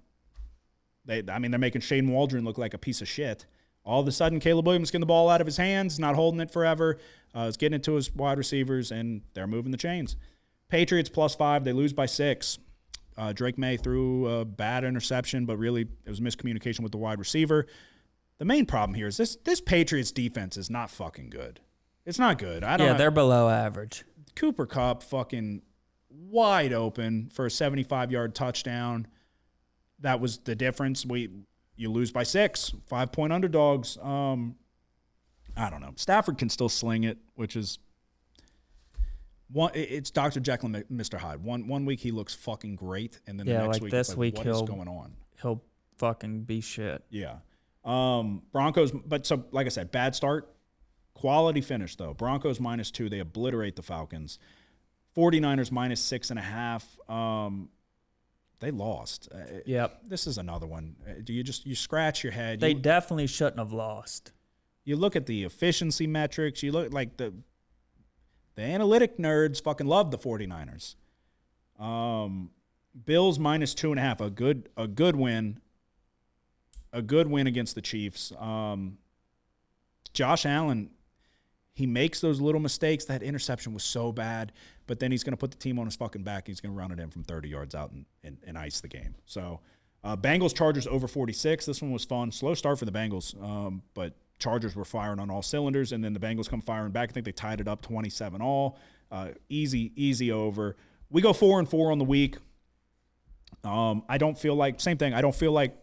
they're making Shane Waldron look like a piece of shit. All of a sudden, Caleb Williams getting the ball out of his hands, not holding it forever. Is getting it to his wide receivers, and they're moving the chains. Patriots +5. They lose by 6. Drake May threw a bad interception, but really it was miscommunication with the wide receiver. The main problem here is this Patriots defense is not fucking good. It's not good. They're below average. Cooper Kupp fucking wide open for a 75-yard touchdown. That was the difference. You lose by 6, 5-point underdogs. I don't know. Stafford can still sling it, which is it's Dr. Jekyll and Mr. Hyde. One week he looks fucking great, and then the next week it's like, what is going on? He'll fucking be shit. Yeah. Broncos, but so like I said, bad start, quality finish though. Broncos -2, they obliterate the Falcons. 49ers -6.5. They lost. Yep. This is another one. You scratch your head. They definitely shouldn't have lost. You look at the efficiency metrics. You look like the analytic nerds fucking love the 49ers. Bills -2.5. A good win. A good win against the Chiefs. Josh Allen, he makes those little mistakes. That interception was so bad, but then he's going to put the team on his fucking back. He's going to run it in from 30 yards out and ice the game. So Bengals-Chargers over 46. This one was fun. Slow start for the Bengals, but Chargers were firing on all cylinders, and then the Bengals come firing back. I think they tied it up 27-all. Easy over. We go 4-4 on the week. I don't feel like, same thing, I don't feel like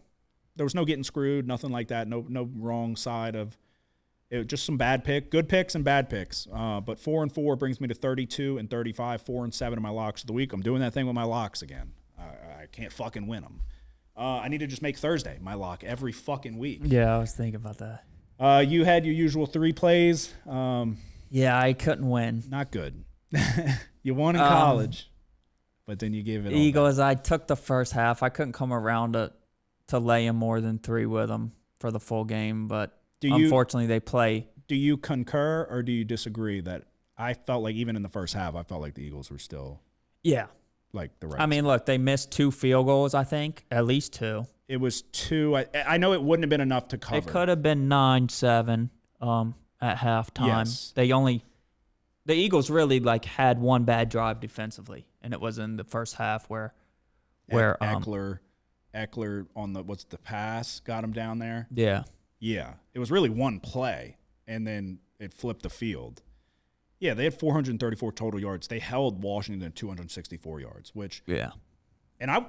there was no getting screwed, nothing like that, no wrong side of it. Just some good picks and bad picks. But 4-4 brings me to 32 and 35, 4-7 in my locks of the week. I'm doing that thing with my locks again. I can't fucking win them. I need to just make Thursday my lock every fucking week. Yeah, I was thinking about that. You had your usual 3 plays. Yeah, I couldn't win. Not good. You won in college, but then you gave it all Eagles, I took the first half. I couldn't come around to lay in more than 3 with them for the full game, but unfortunately they play. Do you concur or do you disagree that I felt like even in the first half, I felt like the Eagles were still like the right I mean, look, they missed 2 field goals, I think, at least 2. It was 2. I know it wouldn't have been enough to cover. It could have been 9-7 at halftime. Yes. The Eagles really like had one bad drive defensively, and it was in the first half where Eckler on the pass got him down there. Yeah. It was really one play, and then it flipped the field. Yeah, they had 434 total yards. They held Washington at 264 yards, which And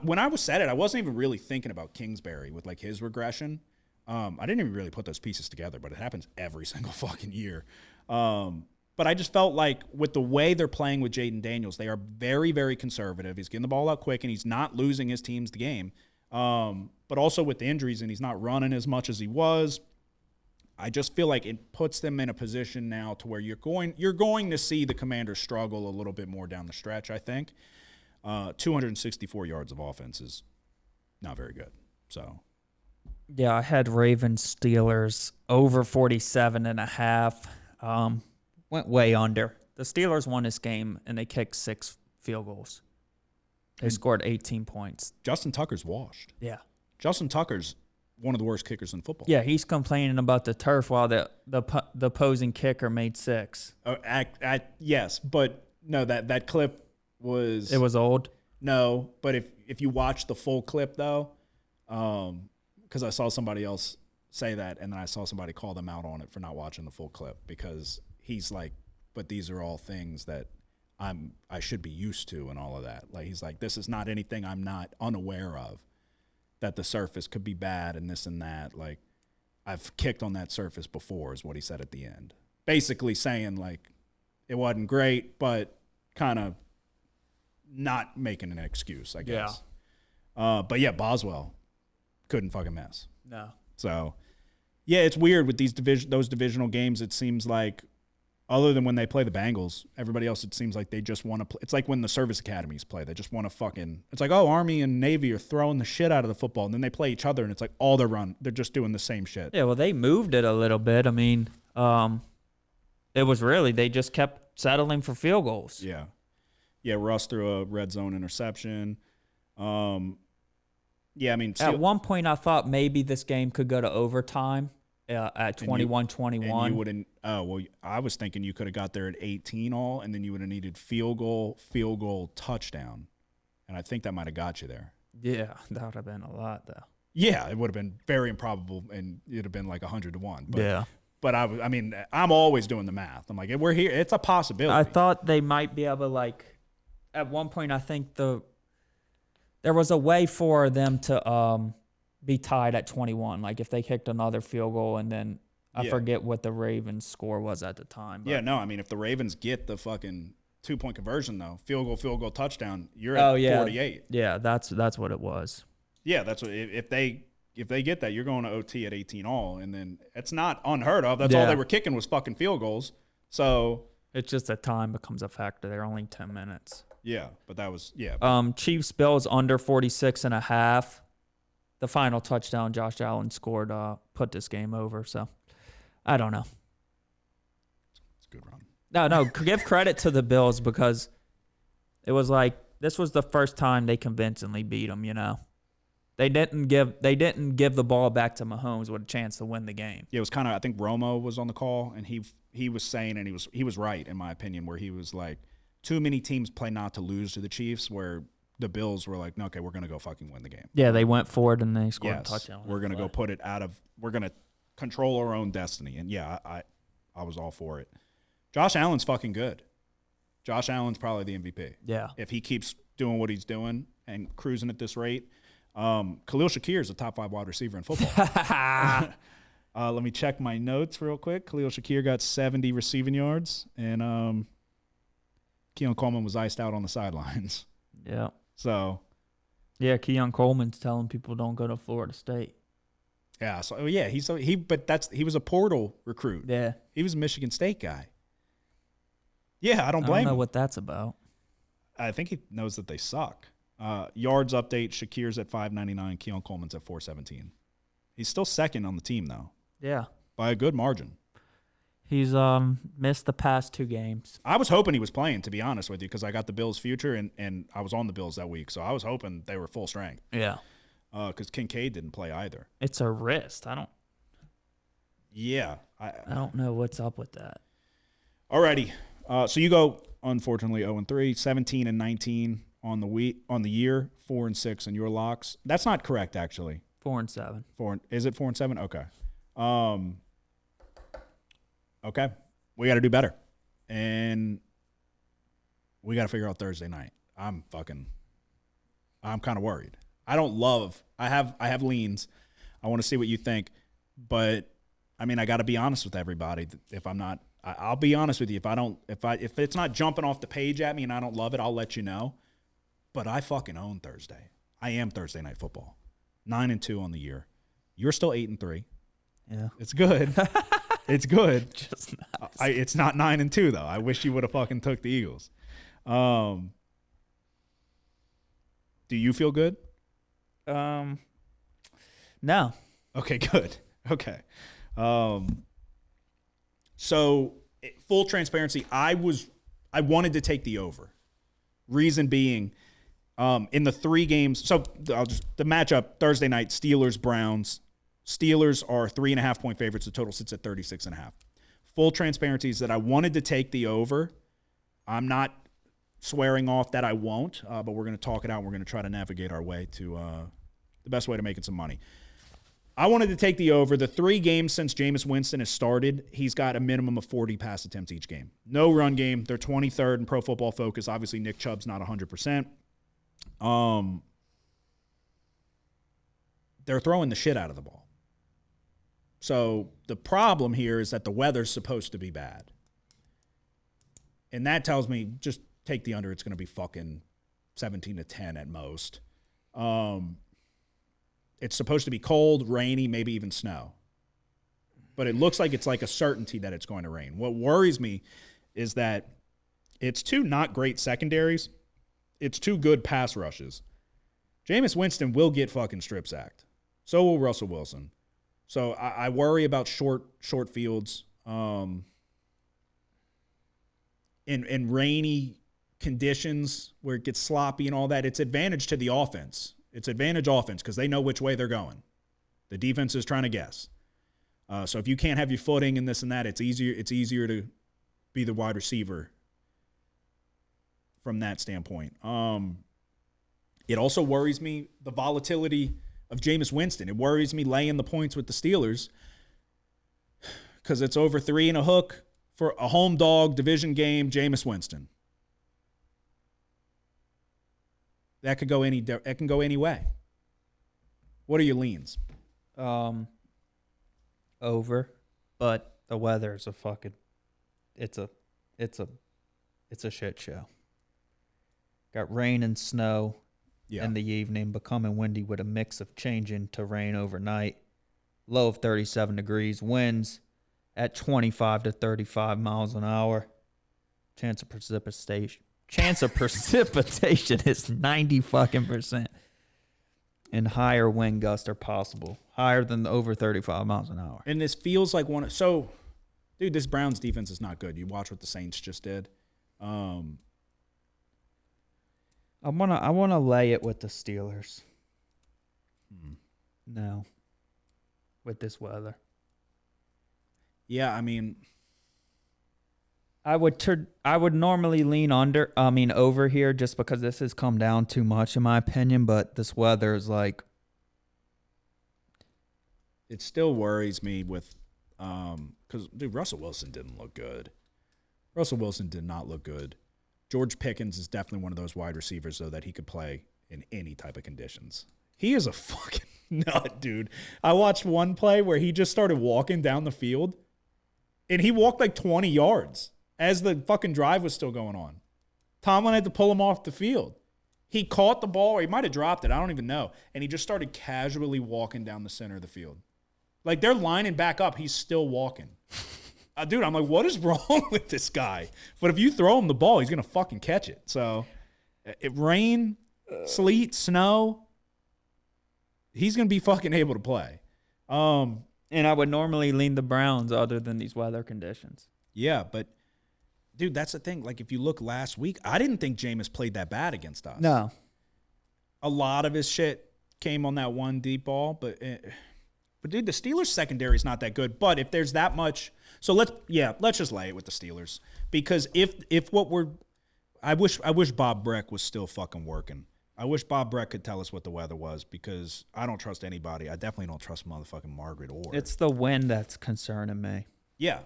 when I was said it, I wasn't even really thinking about Kingsbury with like his regression. I didn't even really put those pieces together, but it happens every single fucking year. But I just felt like with the way they're playing with Jaden Daniels, they are very, very conservative. He's getting the ball out quick, and he's not losing his teams the game. But also with the injuries, and he's not running as much as he was. I just feel like it puts them in a position now to where you're going to see the Commanders struggle a little bit more down the stretch, I think. 264 yards of offense is not very good. So, yeah, I had Ravens Steelers over 47.5. Went way under. The Steelers won this game, and they kicked 6 field goals. They scored 18 points. Justin Tucker's washed. Yeah. Justin Tucker's one of the worst kickers in football. Yeah, he's complaining about the turf while the opposing kicker made 6. Yes, but no, that clip was... It was old? No, but if you watch the full clip, though, because I saw somebody else say that, and then I saw somebody call them out on it for not watching the full clip, because he's like, but these are all things that I should be used to and all of that. Like, he's like, this is not anything I'm not unaware of, that the surface could be bad and this and that. Like, I've kicked on that surface before is what he said at the end. Basically saying, like, it wasn't great, but kind of not making an excuse, I guess. Yeah. But, yeah, Boswell couldn't fucking miss. No. So, yeah, it's weird with those divisional games. It seems like, other than when they play the Bengals, everybody else, it seems like they just want to play. It's like when the service academies play. They just want to fucking – it's like, oh, Army and Navy are throwing the shit out of the football, and then they play each other, and it's like all they're just doing the same shit. Yeah, well, they moved it a little bit. I mean, it was really – they just kept settling for field goals. Yeah. Yeah, Russ threw a red zone interception. Yeah, I mean – at one point, I thought maybe this game could go to overtime. At 21-21. You wouldn't. Oh well, I was thinking you could have got there at 18 all, and then you would have needed field goal, touchdown, and I think that might have got you there. Yeah, that would have been a lot though. Yeah, it would have been very improbable, and it'd have been like 100-1. But, yeah. But I mean, I'm always doing the math. I'm like, we're here. It's a possibility. I thought they might be able to, like, at one point, I think there was a way for them to be tied at 21. Like, if they kicked another field goal, and then I forget what the Ravens' score was at the time. But. Yeah, no, I mean, if the Ravens get the fucking 2-point conversion, though, field goal, touchdown, you're at 48. Yeah, that's what it was. Yeah, that's what if they get that, you're going to OT at 18 all, and then it's not unheard of. That's all they were kicking was fucking field goals. So it's just that time becomes a factor. They're only 10 minutes. Yeah, but that was Chiefs Bills under 46.5. The final touchdown Josh Allen scored put this game over. So I don't know. It's a good run. No, give credit to the Bills, because it was like this was the first time they convincingly beat them. You know, they didn't give the ball back to Mahomes with a chance to win the game. Yeah, it was kind of, I think Romo was on the call, and he was saying, and he was right in my opinion, where he was like, too many teams play not to lose to the Chiefs, where the Bills were like, no, okay, we're going to go fucking win the game. Yeah, they went for it, and they scored a touchdown. We're going to go put it we're going to control our own destiny. And, yeah, I was all for it. Josh Allen's fucking good. Josh Allen's probably the MVP. Yeah. If he keeps doing what he's doing and cruising at this rate. Khalil Shakir is a top 5 wide receiver in football. Let me check my notes real quick. Khalil Shakir got 70 receiving yards, and Keon Coleman was iced out on the sidelines. Yeah. So, Yeah, Keon Coleman's telling people don't go to Florida State. Yeah, so yeah, he was a portal recruit. Yeah. He was a Michigan State guy. Yeah, I don't I blame don't know him. what that's about. I think he knows that they suck. Yards update, Shakir's at 599, Keon Coleman's at 417. He's still second on the team, though, Yeah. by a good margin. He's missed the past 2 games. I was hoping he was playing, to be honest with you, because I got the Bills' future, and I was on the Bills that week, so I was hoping they were full strength. Yeah. Because Kincaid didn't play either. It's a wrist. Yeah. I don't know what's up with that. Alrighty. So you go, unfortunately, 0-3, 17 and 19 on the year, 4-6 in your locks. That's not correct, actually. 4-7. Is it 4-7? Okay. Okay. We got to do better, and we got to figure out Thursday night. I'm kind of worried. I have leans. I want to see what you think, but I mean, I got to be honest with everybody. If I'm not, I'll be honest with you. If it's not jumping off the page at me and I don't love it, I'll let you know. But I fucking own Thursday. I am Thursday Night Football. 9-2 on the year. You're still 8-3. Yeah. It's good. It's good. Just not. It's not 9-2 though. I wish you would have fucking took the Eagles. Do you feel good? No. Okay, good. Okay. So full transparency, I wanted to take the over. Reason being, in the 3 games. So the matchup Thursday night: Steelers, Browns. Steelers are 3.5-point favorites. The total sits at 36.5. Full transparency is that I wanted to take the over. I'm not swearing off that I won't, but we're going to talk it out. And we're going to try to navigate our way to the best way to making some money. I wanted to take the over. The 3 games since Jameis Winston has started, he's got a minimum of 40 pass attempts each game. No run game. They're 23rd in Pro Football Focus. Obviously, Nick Chubb's not 100%. They're throwing the shit out of the ball. So the problem here is that the weather's supposed to be bad. And that tells me just take the under. It's going to be fucking 17-10 at most. It's supposed to be cold, rainy, maybe even snow. But it looks like it's like a certainty that it's going to rain. What worries me is that it's 2 not great secondaries. It's 2 good pass rushes. Jameis Winston will get fucking strip sacked. So will Russell Wilson. So I worry about short fields. In rainy conditions where it gets sloppy and all that, it's advantage to the offense. It's advantage offense because they know which way they're going. The defense is trying to guess. So if you can't have your footing and this and that, it's easier to be the wide receiver from that standpoint. It also worries me, the volatility of Jameis Winston. It worries me laying the points with the Steelers because it's over 3 and a hook for a home dog division game, Jameis Winston. That could go any way. What are your leans? Over, but the weather is it's a shit show. Got rain and snow in the evening, becoming windy with a mix of changing to rain overnight. Low of 37 degrees, winds at 25 to 35 miles an hour. Chance of precipitation is 90%. And higher wind gusts are possible, higher than over 35 miles an hour. And this feels like one. So, dude, this Browns defense is not good. You watch what the Saints just did. I wanna lay it with the Steelers. No, with this weather. Yeah, I mean, I would normally lean over here just because this has come down too much in my opinion, but this weather is like, it still worries me with because dude, Russell Wilson didn't look good. Russell Wilson did not look good. George Pickens is definitely one of those wide receivers though that he could play in any type of conditions. He is a fucking nut, dude. I watched one play where he just started walking down the field and he walked like 20 yards. As the fucking drive was still going on. Tomlin had to pull him off the field. He caught the ball, or he might have dropped it. I don't even know. And he just started casually walking down the center of the field. Like, they're lining back up. He's still walking. Dude, I'm like, what is wrong with this guy? But if you throw him the ball, he's going to fucking catch it. So, rain, sleet, snow, he's going to be fucking able to play. And I would normally lean the Browns other than these weather conditions. Yeah, but, dude, that's the thing. Like, if you look last week, I didn't think Jameis played that bad against us. No. A lot of his shit came on that one deep ball, but dude, the Steelers secondary is not that good. But if there's that much, so let's just lay it with the Steelers, because if what we're, I wish Bob Breck was still fucking working. I wish Bob Breck could tell us what the weather was, because I don't trust anybody. I definitely don't trust motherfucking Margaret Orr. It's the wind that's concerning me. Yeah.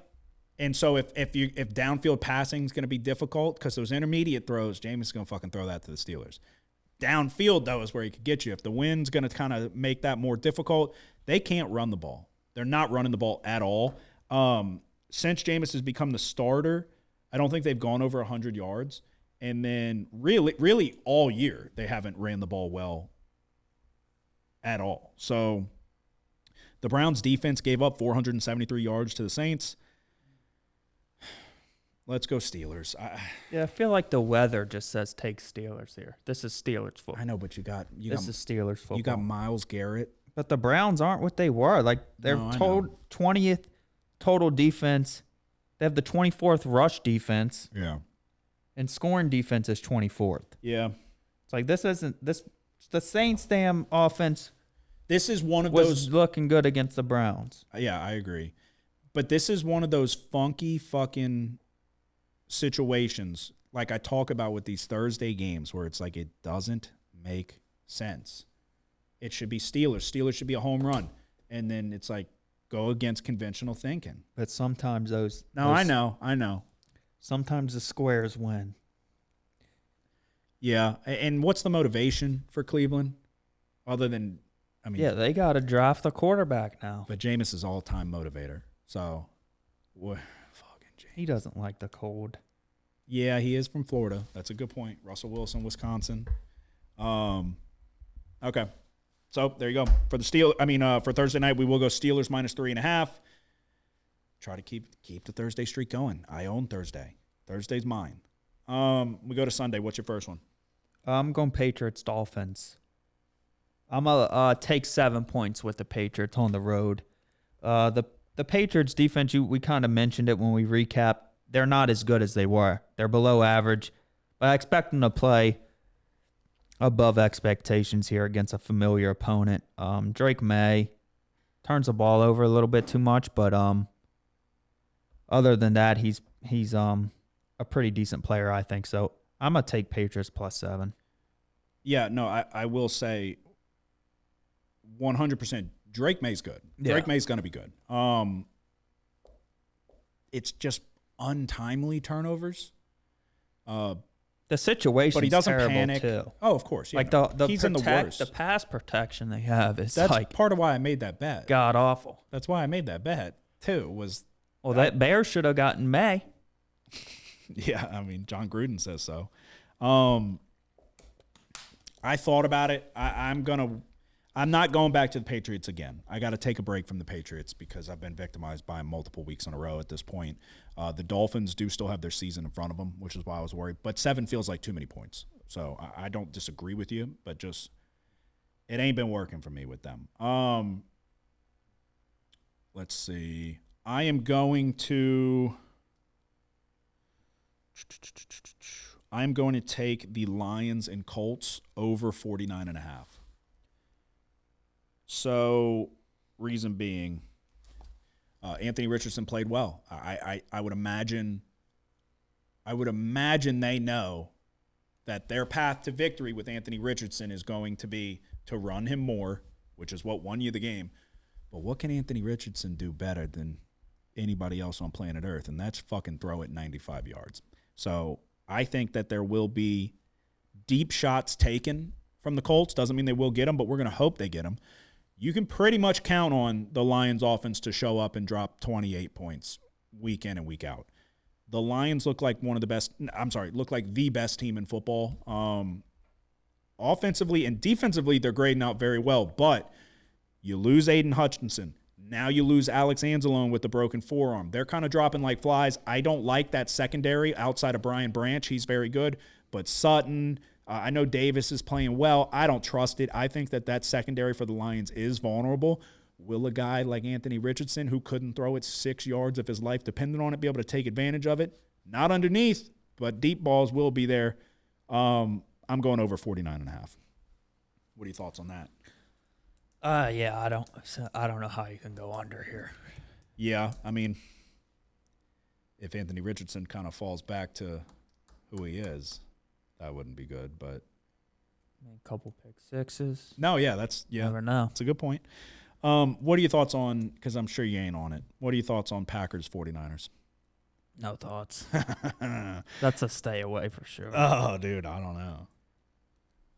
And so if downfield passing is going to be difficult, because those intermediate throws, Jameis is going to fucking throw that to the Steelers. Downfield, though, is where he could get you. If the wind's going to kind of make that more difficult, they can't run the ball. They're not running the ball at all. Since Jameis has become the starter, I don't think they've gone over 100 yards. And then really all year, they haven't ran the ball well at all. So the Browns defense gave up 473 yards to the Saints. Let's go Steelers. I feel like the weather just says take Steelers here. This is Steelers football. I know, but this is Steelers football. You got Myles Garrett. But the Browns aren't what they were. Like, they're 20th total defense. They have the 24th rush defense. Yeah. And scoring defense is 24th. Yeah. It's like, the Saints' damn offense This is one of was those looking good against the Browns. Yeah, I agree. But this is one of those funky fucking situations, like I talk about with these Thursday games, where it's like it doesn't make sense. It should be Steelers. Steelers should be a home run. And then it's like, go against conventional thinking. But sometimes I know. Sometimes the squares win. Yeah. And what's the motivation for Cleveland? Other than, they got to draft the quarterback now. But Jameis is all-time motivator. So, fucking Jameis. He doesn't like the cold. Yeah, he is from Florida. That's a good point. Russell Wilson, Wisconsin. Okay. So there you go. For Thursday night, we will go Steelers -3.5. Try to keep the Thursday streak going. I own Thursday. Thursday's mine. We go to Sunday. What's your first one? I'm going Patriots Dolphins. I'm gonna take 7 points with the Patriots on the road. The Patriots defense, we kind of mentioned it when we recapped. They're not as good as they were. They're below average, but I expect them to play above expectations here against a familiar opponent. Drake May turns the ball over a little bit too much, but other than that, he's a pretty decent player, I think. So I'm gonna take Patriots +7. Yeah, no, I will say 100%. Drake May's good. Yeah. Drake May's going to be good. It's just untimely turnovers. The situation, but he doesn't terrible panic. Too. Oh, of course. Yeah, like he's in the worst. The pass protection they have is That's like part of why I made that bet. god awful. That's why I made that bet too. That Bears should have gotten May. Yeah, John Gruden says so. I thought about it. I'm not going back to the Patriots again. I got to take a break from the Patriots because I've been victimized by them multiple weeks in a row at this point. The Dolphins do still have their season in front of them, which is why I was worried. But 7 feels like too many points. So I don't disagree with you, but just it ain't been working for me with them. Let's see. I am going to take the Lions and Colts over 49.5. So, reason being, Anthony Richardson played well. I would imagine they know that their path to victory with Anthony Richardson is going to be to run him more, which is what won you the game. But what can Anthony Richardson do better than anybody else on planet Earth? And that's fucking throw it 95 yards. So I think that there will be deep shots taken from the Colts. Doesn't mean they will get them, but we're going to hope they get them. You can pretty much count on the Lions offense to show up and drop 28 points week in and week out. The Lions look like the best team in football. offensively and defensively, they're grading out very well. But you lose Aiden Hutchinson. Now you lose Alex Anzalone with the broken forearm. They're kind of dropping like flies. I don't like that secondary outside of Brian Branch. He's very good. But Sutton, I know Davis is playing well. I don't trust it. I think that secondary for the Lions is vulnerable. Will a guy like Anthony Richardson, who couldn't throw it 6 yards if his life depended on it, be able to take advantage of it? Not underneath, but deep balls will be there. I'm going over 49.5. What are your thoughts on that? Yeah, I don't know how you can go under here. Yeah, I mean, if Anthony Richardson kind of falls back to who he is, that wouldn't be good. But A couple pick sixes. no, yeah, that's Never know. That's a good point. What are your thoughts on? Because I'm sure you ain't on it. What are your thoughts on Packers 49ers? No thoughts. That's a stay away for sure. Oh, dude, I don't know.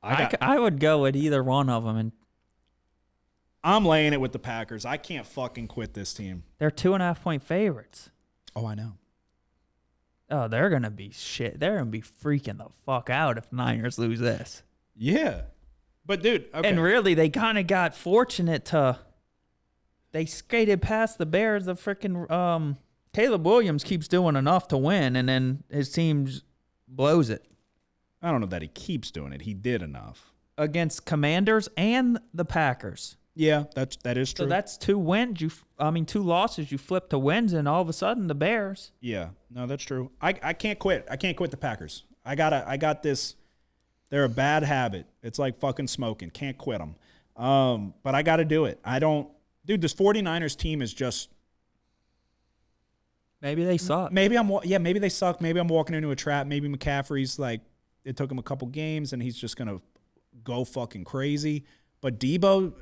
I would go with either one of them, and I'm laying it with the Packers. I can't fucking quit this team. they're 2.5-point favorites. Oh, I know. Oh, they're gonna be shit. They're gonna be freaking the fuck out if Niners lose this. Yeah. But, dude, okay. And really, they kind of got fortunate to. They skated past the Bears. The freaking Caleb Williams keeps doing enough to win, and then his team blows it I don't know that he keeps doing it. He did enough. against Commanders and the Packers. Yeah, that is true. So that's 2 wins. 2 losses. You flip to wins, and all of a sudden the Bears. Yeah, no, that's true. I can't quit. I can't quit the Packers. I got this. They're a bad habit. It's like fucking smoking. Can't quit them. But I got to do it. Dude, this 49ers team is just. Maybe they suck. Maybe they suck. Maybe I'm walking into a trap. Maybe McCaffrey's like, it took him a couple games and he's just going to go fucking crazy. But Debo,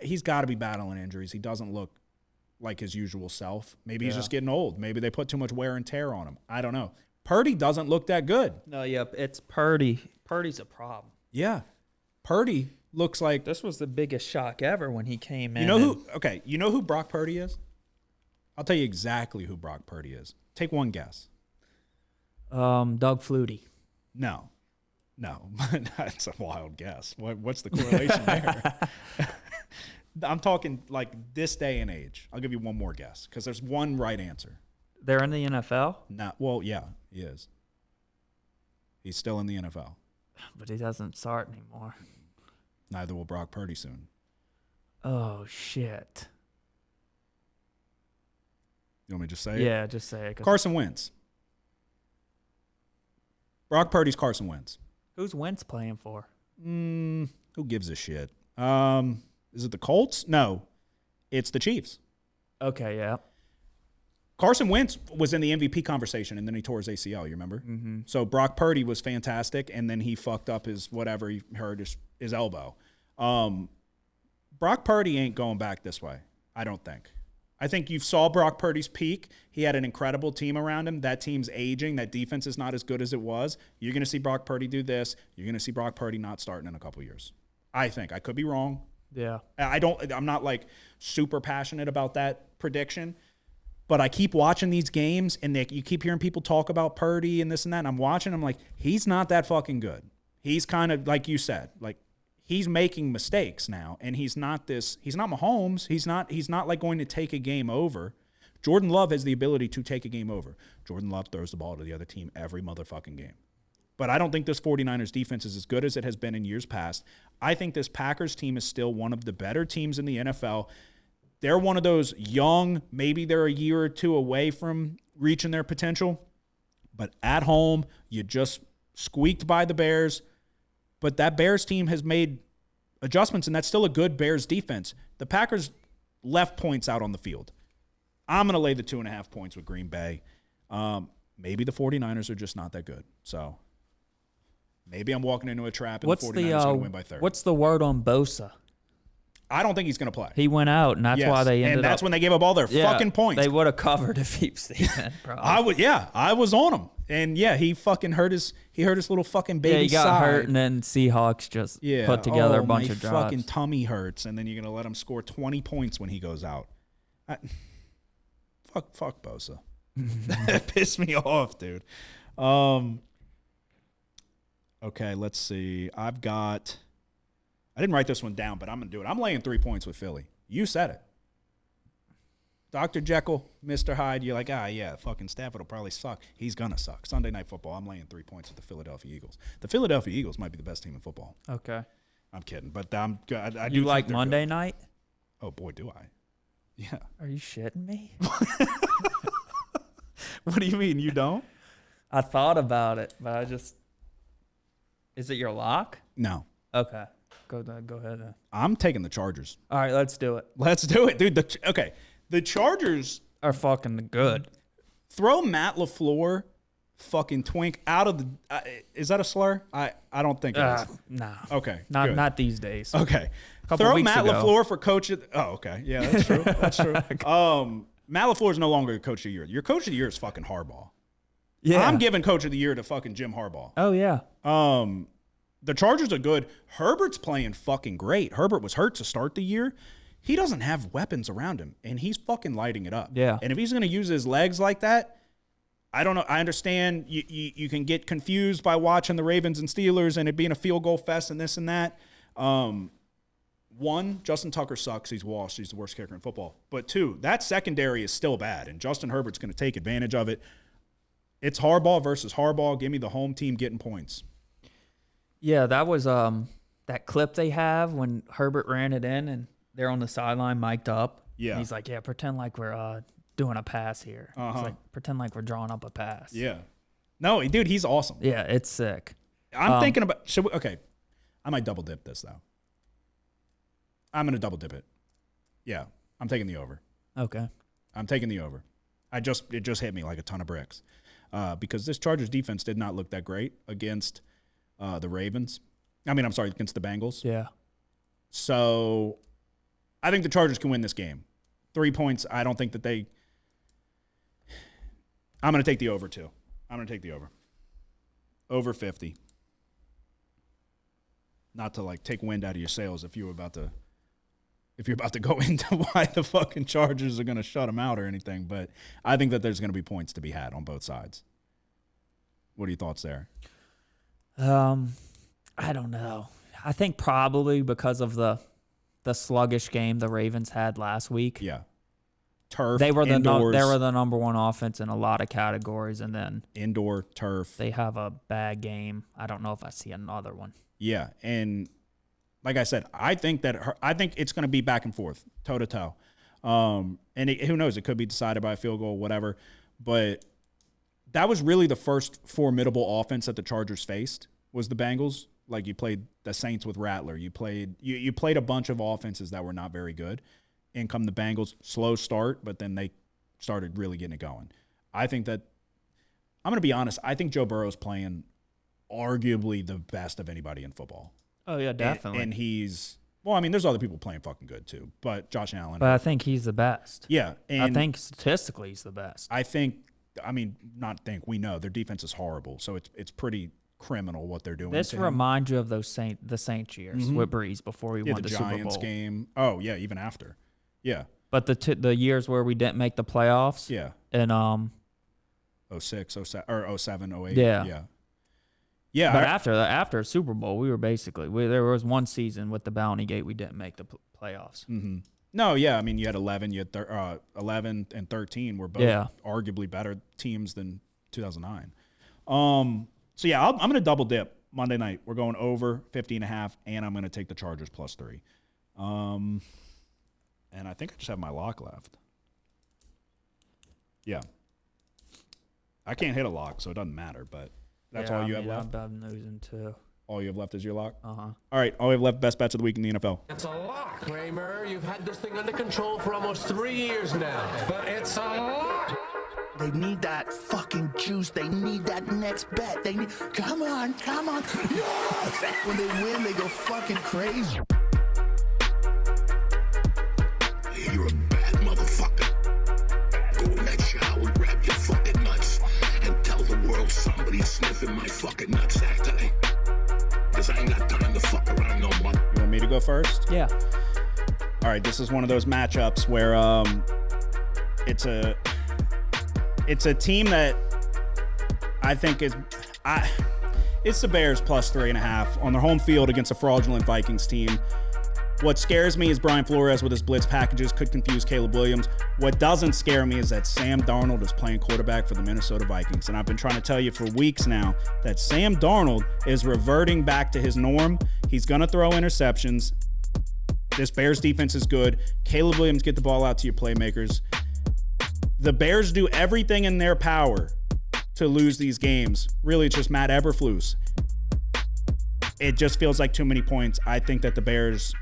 he's got to be battling injuries. He doesn't look like his usual self. Maybe he's just getting old. Maybe they put too much wear and tear on him. I don't know. Purdy doesn't look that good. No, it's Purdy. Purdy's a problem. Yeah. Purdy looks like. This was the biggest shock ever when he came in. You know who Brock Purdy is? I'll tell you exactly who Brock Purdy is. Take one guess. Doug Flutie. No, that's a wild guess. What's the correlation there? I'm talking like this day and age. I'll give you one more guess because there's one right answer. They're in the NFL? Well, yeah, he is. He's still in the NFL. But he doesn't start anymore. Neither will Brock Purdy soon. Oh, shit. You want me to just say it? Yeah, just say it. Carson Wentz. Brock Purdy's Carson Wentz. Who's Wentz playing for? Who gives a shit? Is it the Colts? No, it's the Chiefs. Okay, yeah. Carson Wentz was in the MVP conversation, and then he tore his ACL, you remember? Mm-hmm. So Brock Purdy was fantastic, and then he fucked up his whatever, he hurt his elbow. Brock Purdy ain't going back this way, I don't think. I think you saw Brock Purdy's peak. He had an incredible team around him. That team's aging. That defense is not as good as it was. You're going to see Brock Purdy do this. You're going to see Brock Purdy not starting in a couple years. I think. I could be wrong. Yeah. I'm not like super passionate about that prediction, but I keep watching these games and you keep hearing people talk about Purdy and this and that. And I'm watching, I'm like, he's not that fucking good. He's kind of like you said, like he's making mistakes now, and he's not Mahomes. He's not like going to take a game over. Jordan Love has the ability to take a game over. Jordan Love throws the ball to the other team every motherfucking game. But I don't think this 49ers defense is as good as it has been in years past. I think this Packers team is still one of the better teams in the NFL. They're one of those young, maybe they're a year or two away from reaching their potential. But at home, you just squeaked by the Bears. But that Bears team has made adjustments, and that's still a good Bears defense. The Packers left points out on the field. I'm going to lay the 2.5 points with Green Bay. Maybe the 49ers are just not that good. So maybe I'm walking into a trap and the 49ers are going to win by 30. What's the word on Bosa? I don't think he's going to play. He went out, and that's why they ended up. And that's when they gave up all their fucking points. They would have covered if he stayed in, probably. I was on him. And yeah, he fucking hurt his little fucking baby he got side. hurt, and then Seahawks just put together a bunch of drives. My fucking tummy hurts, and then you're gonna let him score 20 points when he goes out. Fuck Bosa. That pissed me off, dude. Okay, let's see. I didn't write this one down, but I'm going to do it. I'm laying 3 points with Philly. You said it. Dr. Jekyll, Mr. Hyde, you're like, yeah, fucking Stafford will probably suck. He's going to suck. Sunday Night Football, I'm laying 3 points with the Philadelphia Eagles. The Philadelphia Eagles might be the best team in football. Okay. I'm kidding, but I do You think like they're Monday good. night? Oh, boy, do I. Yeah. Are you shitting me? What do you mean, you don't? I thought about it, but I just... Is it your lock? No. Okay. Go ahead then. I'm taking the Chargers. All right, let's do it. Let's do it, dude. The Chargers Are fucking good. throw Matt LaFleur, fucking twink, out of the. Is that a slur? I don't think it is. Nah. Okay, Not good. not these days. Okay. Couple Throw weeks Matt ago. LaFleur for coach. Okay. Yeah, that's true. That's true. Matt LaFleur is no longer coach of the year. Your coach of the year is fucking Harbaugh. Yeah. I'm giving coach of the year to fucking Jim Harbaugh. Oh yeah. The Chargers are good. Herbert's playing fucking great. Herbert was hurt to start the year. He doesn't have weapons around him, and he's fucking lighting it up. Yeah. And if he's going to use his legs like that, I don't know. I understand you can get confused by watching the Ravens and Steelers and it being a field goal fest and this and that. One, Justin Tucker sucks. He's washed. He's the worst kicker in football. But two, that secondary is still bad, and Justin Herbert's going to take advantage of it. It's Harbaugh versus Harbaugh. Give me the home team getting points. Yeah, that was that clip they have when Herbert ran it in and they're on the sideline mic'd up. Yeah. And he's like, yeah, pretend like we're doing a pass here. It's like, pretend like we're drawing up a pass. Yeah. No, dude, he's awesome. Yeah, it's sick. I'm thinking about okay. I might double dip this though. I'm gonna double dip it. Yeah, I'm taking the over. Okay. I'm taking the over. It just hit me like a ton of bricks because this Chargers defense did not look that great against the Ravens. Against the Bengals. Yeah. So I think the Chargers can win this game. 3 points. I don't think that they. I'm gonna take the over too. I'm gonna take the over. Over 50. Not to like take wind out of your sails if you're about to go into why the fucking Chargers are going to shut them out or anything, but I think that there's going to be points to be had on both sides. What are your thoughts there? I don't know. I think probably because of the sluggish game the Ravens had last week. Yeah. Turf, they were indoors. They were the number one offense in a lot of categories, and then indoor turf. They have a bad game. I don't know if I see another one. Yeah, and like I said, I think it's going to be back and forth, toe to toe. And who knows? It could be decided by a field goal, whatever. But that was really the first formidable offense that the Chargers faced was the Bengals. Like you played the Saints with Rattler. You played a bunch of offenses that were not very good. In come the Bengals, slow start, but then they started really getting it going. I think that I'm going to be honest. I think Joe Burrow's playing arguably the best of anybody in football. Oh yeah, definitely. And he's there's other people playing fucking good too, but Josh Allen. But I think he's the best. Yeah, and I think statistically he's the best. We know their defense is horrible, so it's pretty criminal what they're doing. This reminds you of the Saints years with Breeze before he won the Super Bowl. Giants game. Oh yeah, even after. Yeah. But the years where we didn't make the playoffs. Yeah. And 06, 07, or 07, 08. Yeah. Yeah. Yeah. But after Super Bowl, we were basically there was one season with the Bounty Gate we didn't make the playoffs. Mm-hmm. No, yeah. I mean, you had 11. You had 11 and 13 were both arguably better teams than 2009. So yeah, I'm going to double dip Monday night. We're going over 50.5, and I'm going to take the Chargers +3. And I think I just have my lock left. Yeah. I can't hit a lock, so it doesn't matter, but that's all you have left? I'm losing too. All you have left is your lock? Uh-huh. All right, all we have left, best bets of the week in the NFL. It's a lock, Kramer. You've had this thing under control for almost 3 years now. But it's a lock. They need that fucking juice. They need that next bet. They need. Come on. Yes! When they win, they go fucking crazy. You're a bad motherfucker. Go in that shower, grab your fucking nuts, and tell the world somebody's sniffing my fucking nutsack today. Cause I ain't got time to fuck around no more. You want me to go first? Yeah. All right, this is one of those matchups where it's a team that I think It's the Bears plus 3.5 on their home field against a fraudulent Vikings team. What scares me is Brian Flores with his blitz packages could confuse Caleb Williams. What doesn't scare me is that Sam Darnold is playing quarterback for the Minnesota Vikings. And I've been trying to tell you for weeks now that Sam Darnold is reverting back to his norm. He's going to throw interceptions. This Bears defense is good. Caleb Williams, get the ball out to your playmakers. The Bears do everything in their power to lose these games. Really, it's just Matt Eberflus. It just feels like too many points. I think that the Bears...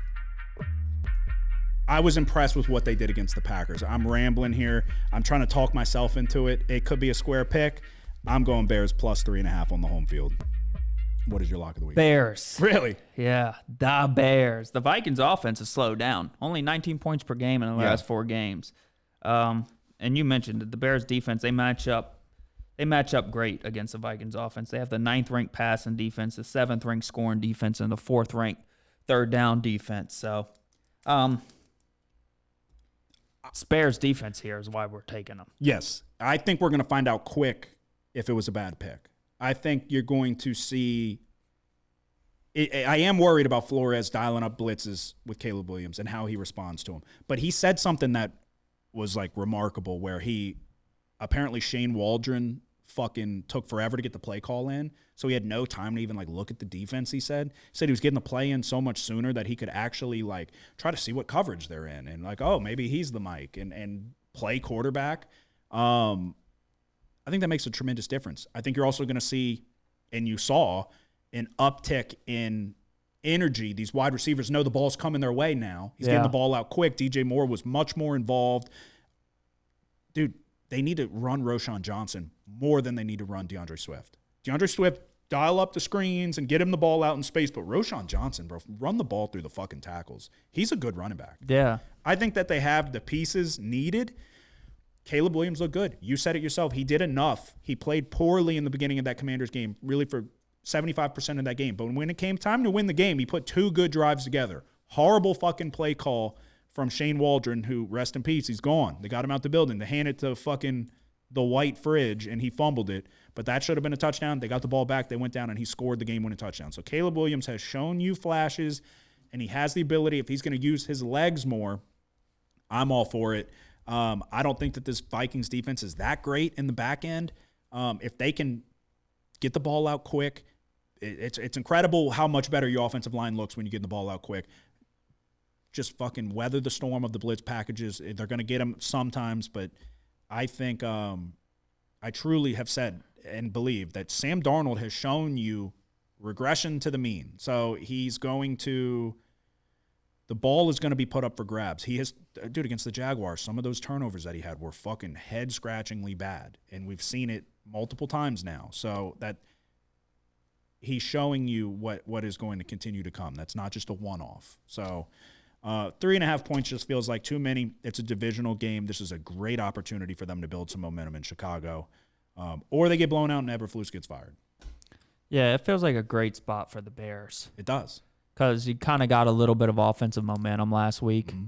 I was impressed with what they did against the Packers. I'm rambling here. I'm trying to talk myself into it. It could be a square pick. I'm going Bears plus 3.5 on the home field. What is your lock of the week? Bears. Really? Yeah, the Bears. The Vikings offense has slowed down. Only 19 points per game in the last 4 games. And you mentioned that the Bears defense, they match up great against the Vikings offense. They have the 9th ranked passing defense, the 7th ranked scoring defense, and the 4th ranked third down defense. So, Bears defense here is why we're taking them. Yes. I think we're going to find out quick if it was a bad pick. I think you're going to see I am worried about Flores dialing up blitzes with Caleb Williams and how he responds to him. But he said something that was like remarkable where he apparently Shane Waldron fucking took forever to get the play call in. So he had no time to even like look at the defense, he said. He said he was getting the play in so much sooner that he could actually like try to see what coverage they're in and like, oh, maybe he's the Mike and play quarterback. I think that makes a tremendous difference. I think you're also going to see, and you saw, an uptick in energy. These wide receivers know the ball's coming their way now. He's getting the ball out quick. DJ Moore was much more involved. Dude, they need to run Roschon Johnson more than they need to run DeAndre Swift. DeAndre Swift, dial up the screens and get him the ball out in space. But Roschon Johnson, bro, run the ball through the fucking tackles. He's a good running back. Yeah. I think that they have the pieces needed. Caleb Williams looked good. You said it yourself. He did enough. He played poorly in the beginning of that Commanders game, really for 75% of that game. But when it came time to win the game, he put 2 good drives together. Horrible fucking play call from Shane Waldron, who, rest in peace, he's gone. They got him out the building. They handed it to fucking the white fridge, and he fumbled it. But that should have been a touchdown. They got the ball back. They went down, and he scored the game-winning touchdown. So Caleb Williams has shown you flashes, and he has the ability, if he's going to use his legs more, I'm all for it. I don't think that this Vikings defense is that great in the back end. If they can get the ball out quick, it's incredible how much better your offensive line looks when you get the ball out quick. Just fucking weather the storm of the blitz packages. They're going to get them sometimes, but I think I truly have said and believe that Sam Darnold has shown you regression to the mean. So he's going to – the ball is going to be put up for grabs. He has – dude, against the Jaguars, some of those turnovers that he had were fucking head-scratchingly bad, and we've seen it multiple times now. So that he's showing you what is going to continue to come. That's not just a one-off. So – 3.5 points just feels like too many. It's a divisional game. This is a great opportunity for them to build some momentum in Chicago. Or they get blown out and Eberflus gets fired. Yeah, it feels like a great spot for the Bears. It does. Because you kind of got a little bit of offensive momentum last week. Mm-hmm.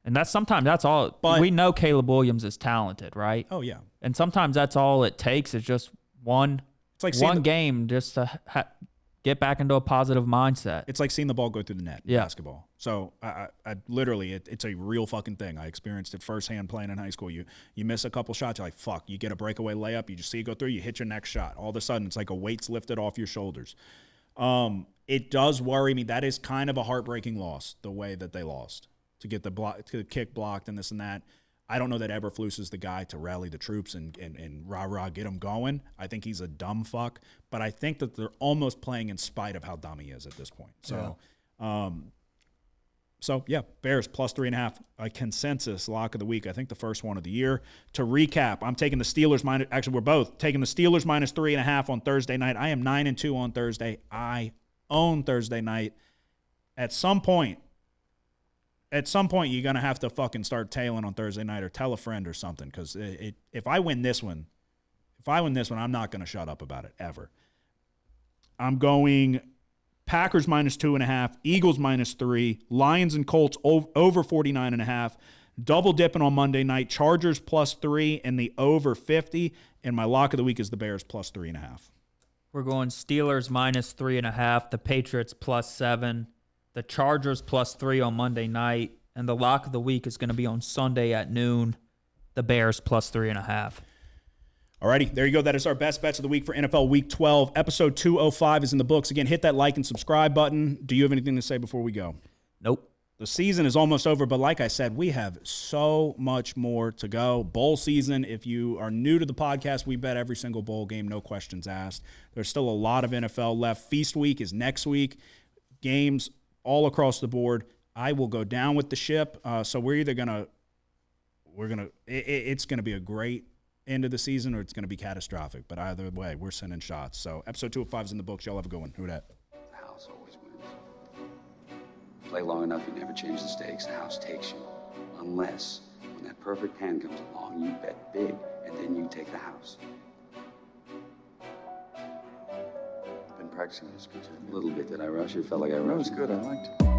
And that's all. But we know Caleb Williams is talented, right? Oh, yeah. And sometimes that's all it takes is just one game just to get back into a positive mindset. It's like seeing the ball go through the net in basketball. So I literally, it's a real fucking thing. I experienced it firsthand playing in high school. You miss a couple shots, you're like, fuck. You get a breakaway layup, you just see it go through, you hit your next shot. All of a sudden, it's like a weight's lifted off your shoulders. It does worry me. That is kind of a heartbreaking loss, the way that they lost, to get the kick blocked and this and that. I don't know that Eberflus is the guy to rally the troops and rah-rah get them going. I think he's a dumb fuck. But I think that they're almost playing in spite of how dumb he is at this point. So, Bears plus 3.5, a consensus lock of the week. I think the first one of the year. To recap, I'm taking the Steelers minus – actually, we're both taking the Steelers minus 3.5 on Thursday night. I am 9-2 on Thursday. I own Thursday night. At some point, you're going to have to fucking start tailing on Thursday night or tell a friend or something because if I win this one, I'm not going to shut up about it ever. I'm going Packers minus 2.5, Eagles minus 3, Lions and Colts over 49.5, double dipping on Monday night, Chargers plus 3 and the over 50, and my lock of the week is the Bears plus 3.5. We're going Steelers minus 3.5, the Patriots plus 7, the Chargers plus 3 on Monday night, and the lock of the week is going to be on Sunday at noon, the Bears plus 3.5. Alrighty, there you go. That is our best bets of the week for NFL Week 12. Episode 205 is in the books. Again, hit that like and subscribe button. Do you have anything to say before we go? Nope. The season is almost over, but like I said, we have so much more to go. Bowl season, if you are new to the podcast, we bet every single bowl game, no questions asked. There's still a lot of NFL left. Feast week is next week. Games all across the board. I will go down with the ship. So we're either it's going to be a great end of the season or it's going to be catastrophic. But either way, we're sending shots. So episode 205 is in the books. Y'all have a good one. Who dat? The house always wins. Play long enough, you never change the stakes. The house takes you. Unless, when that perfect hand comes along, you bet big, and then you take the house. Been practicing this, a little bit. Did I rush it? Felt like I rushed. That was good. I liked it.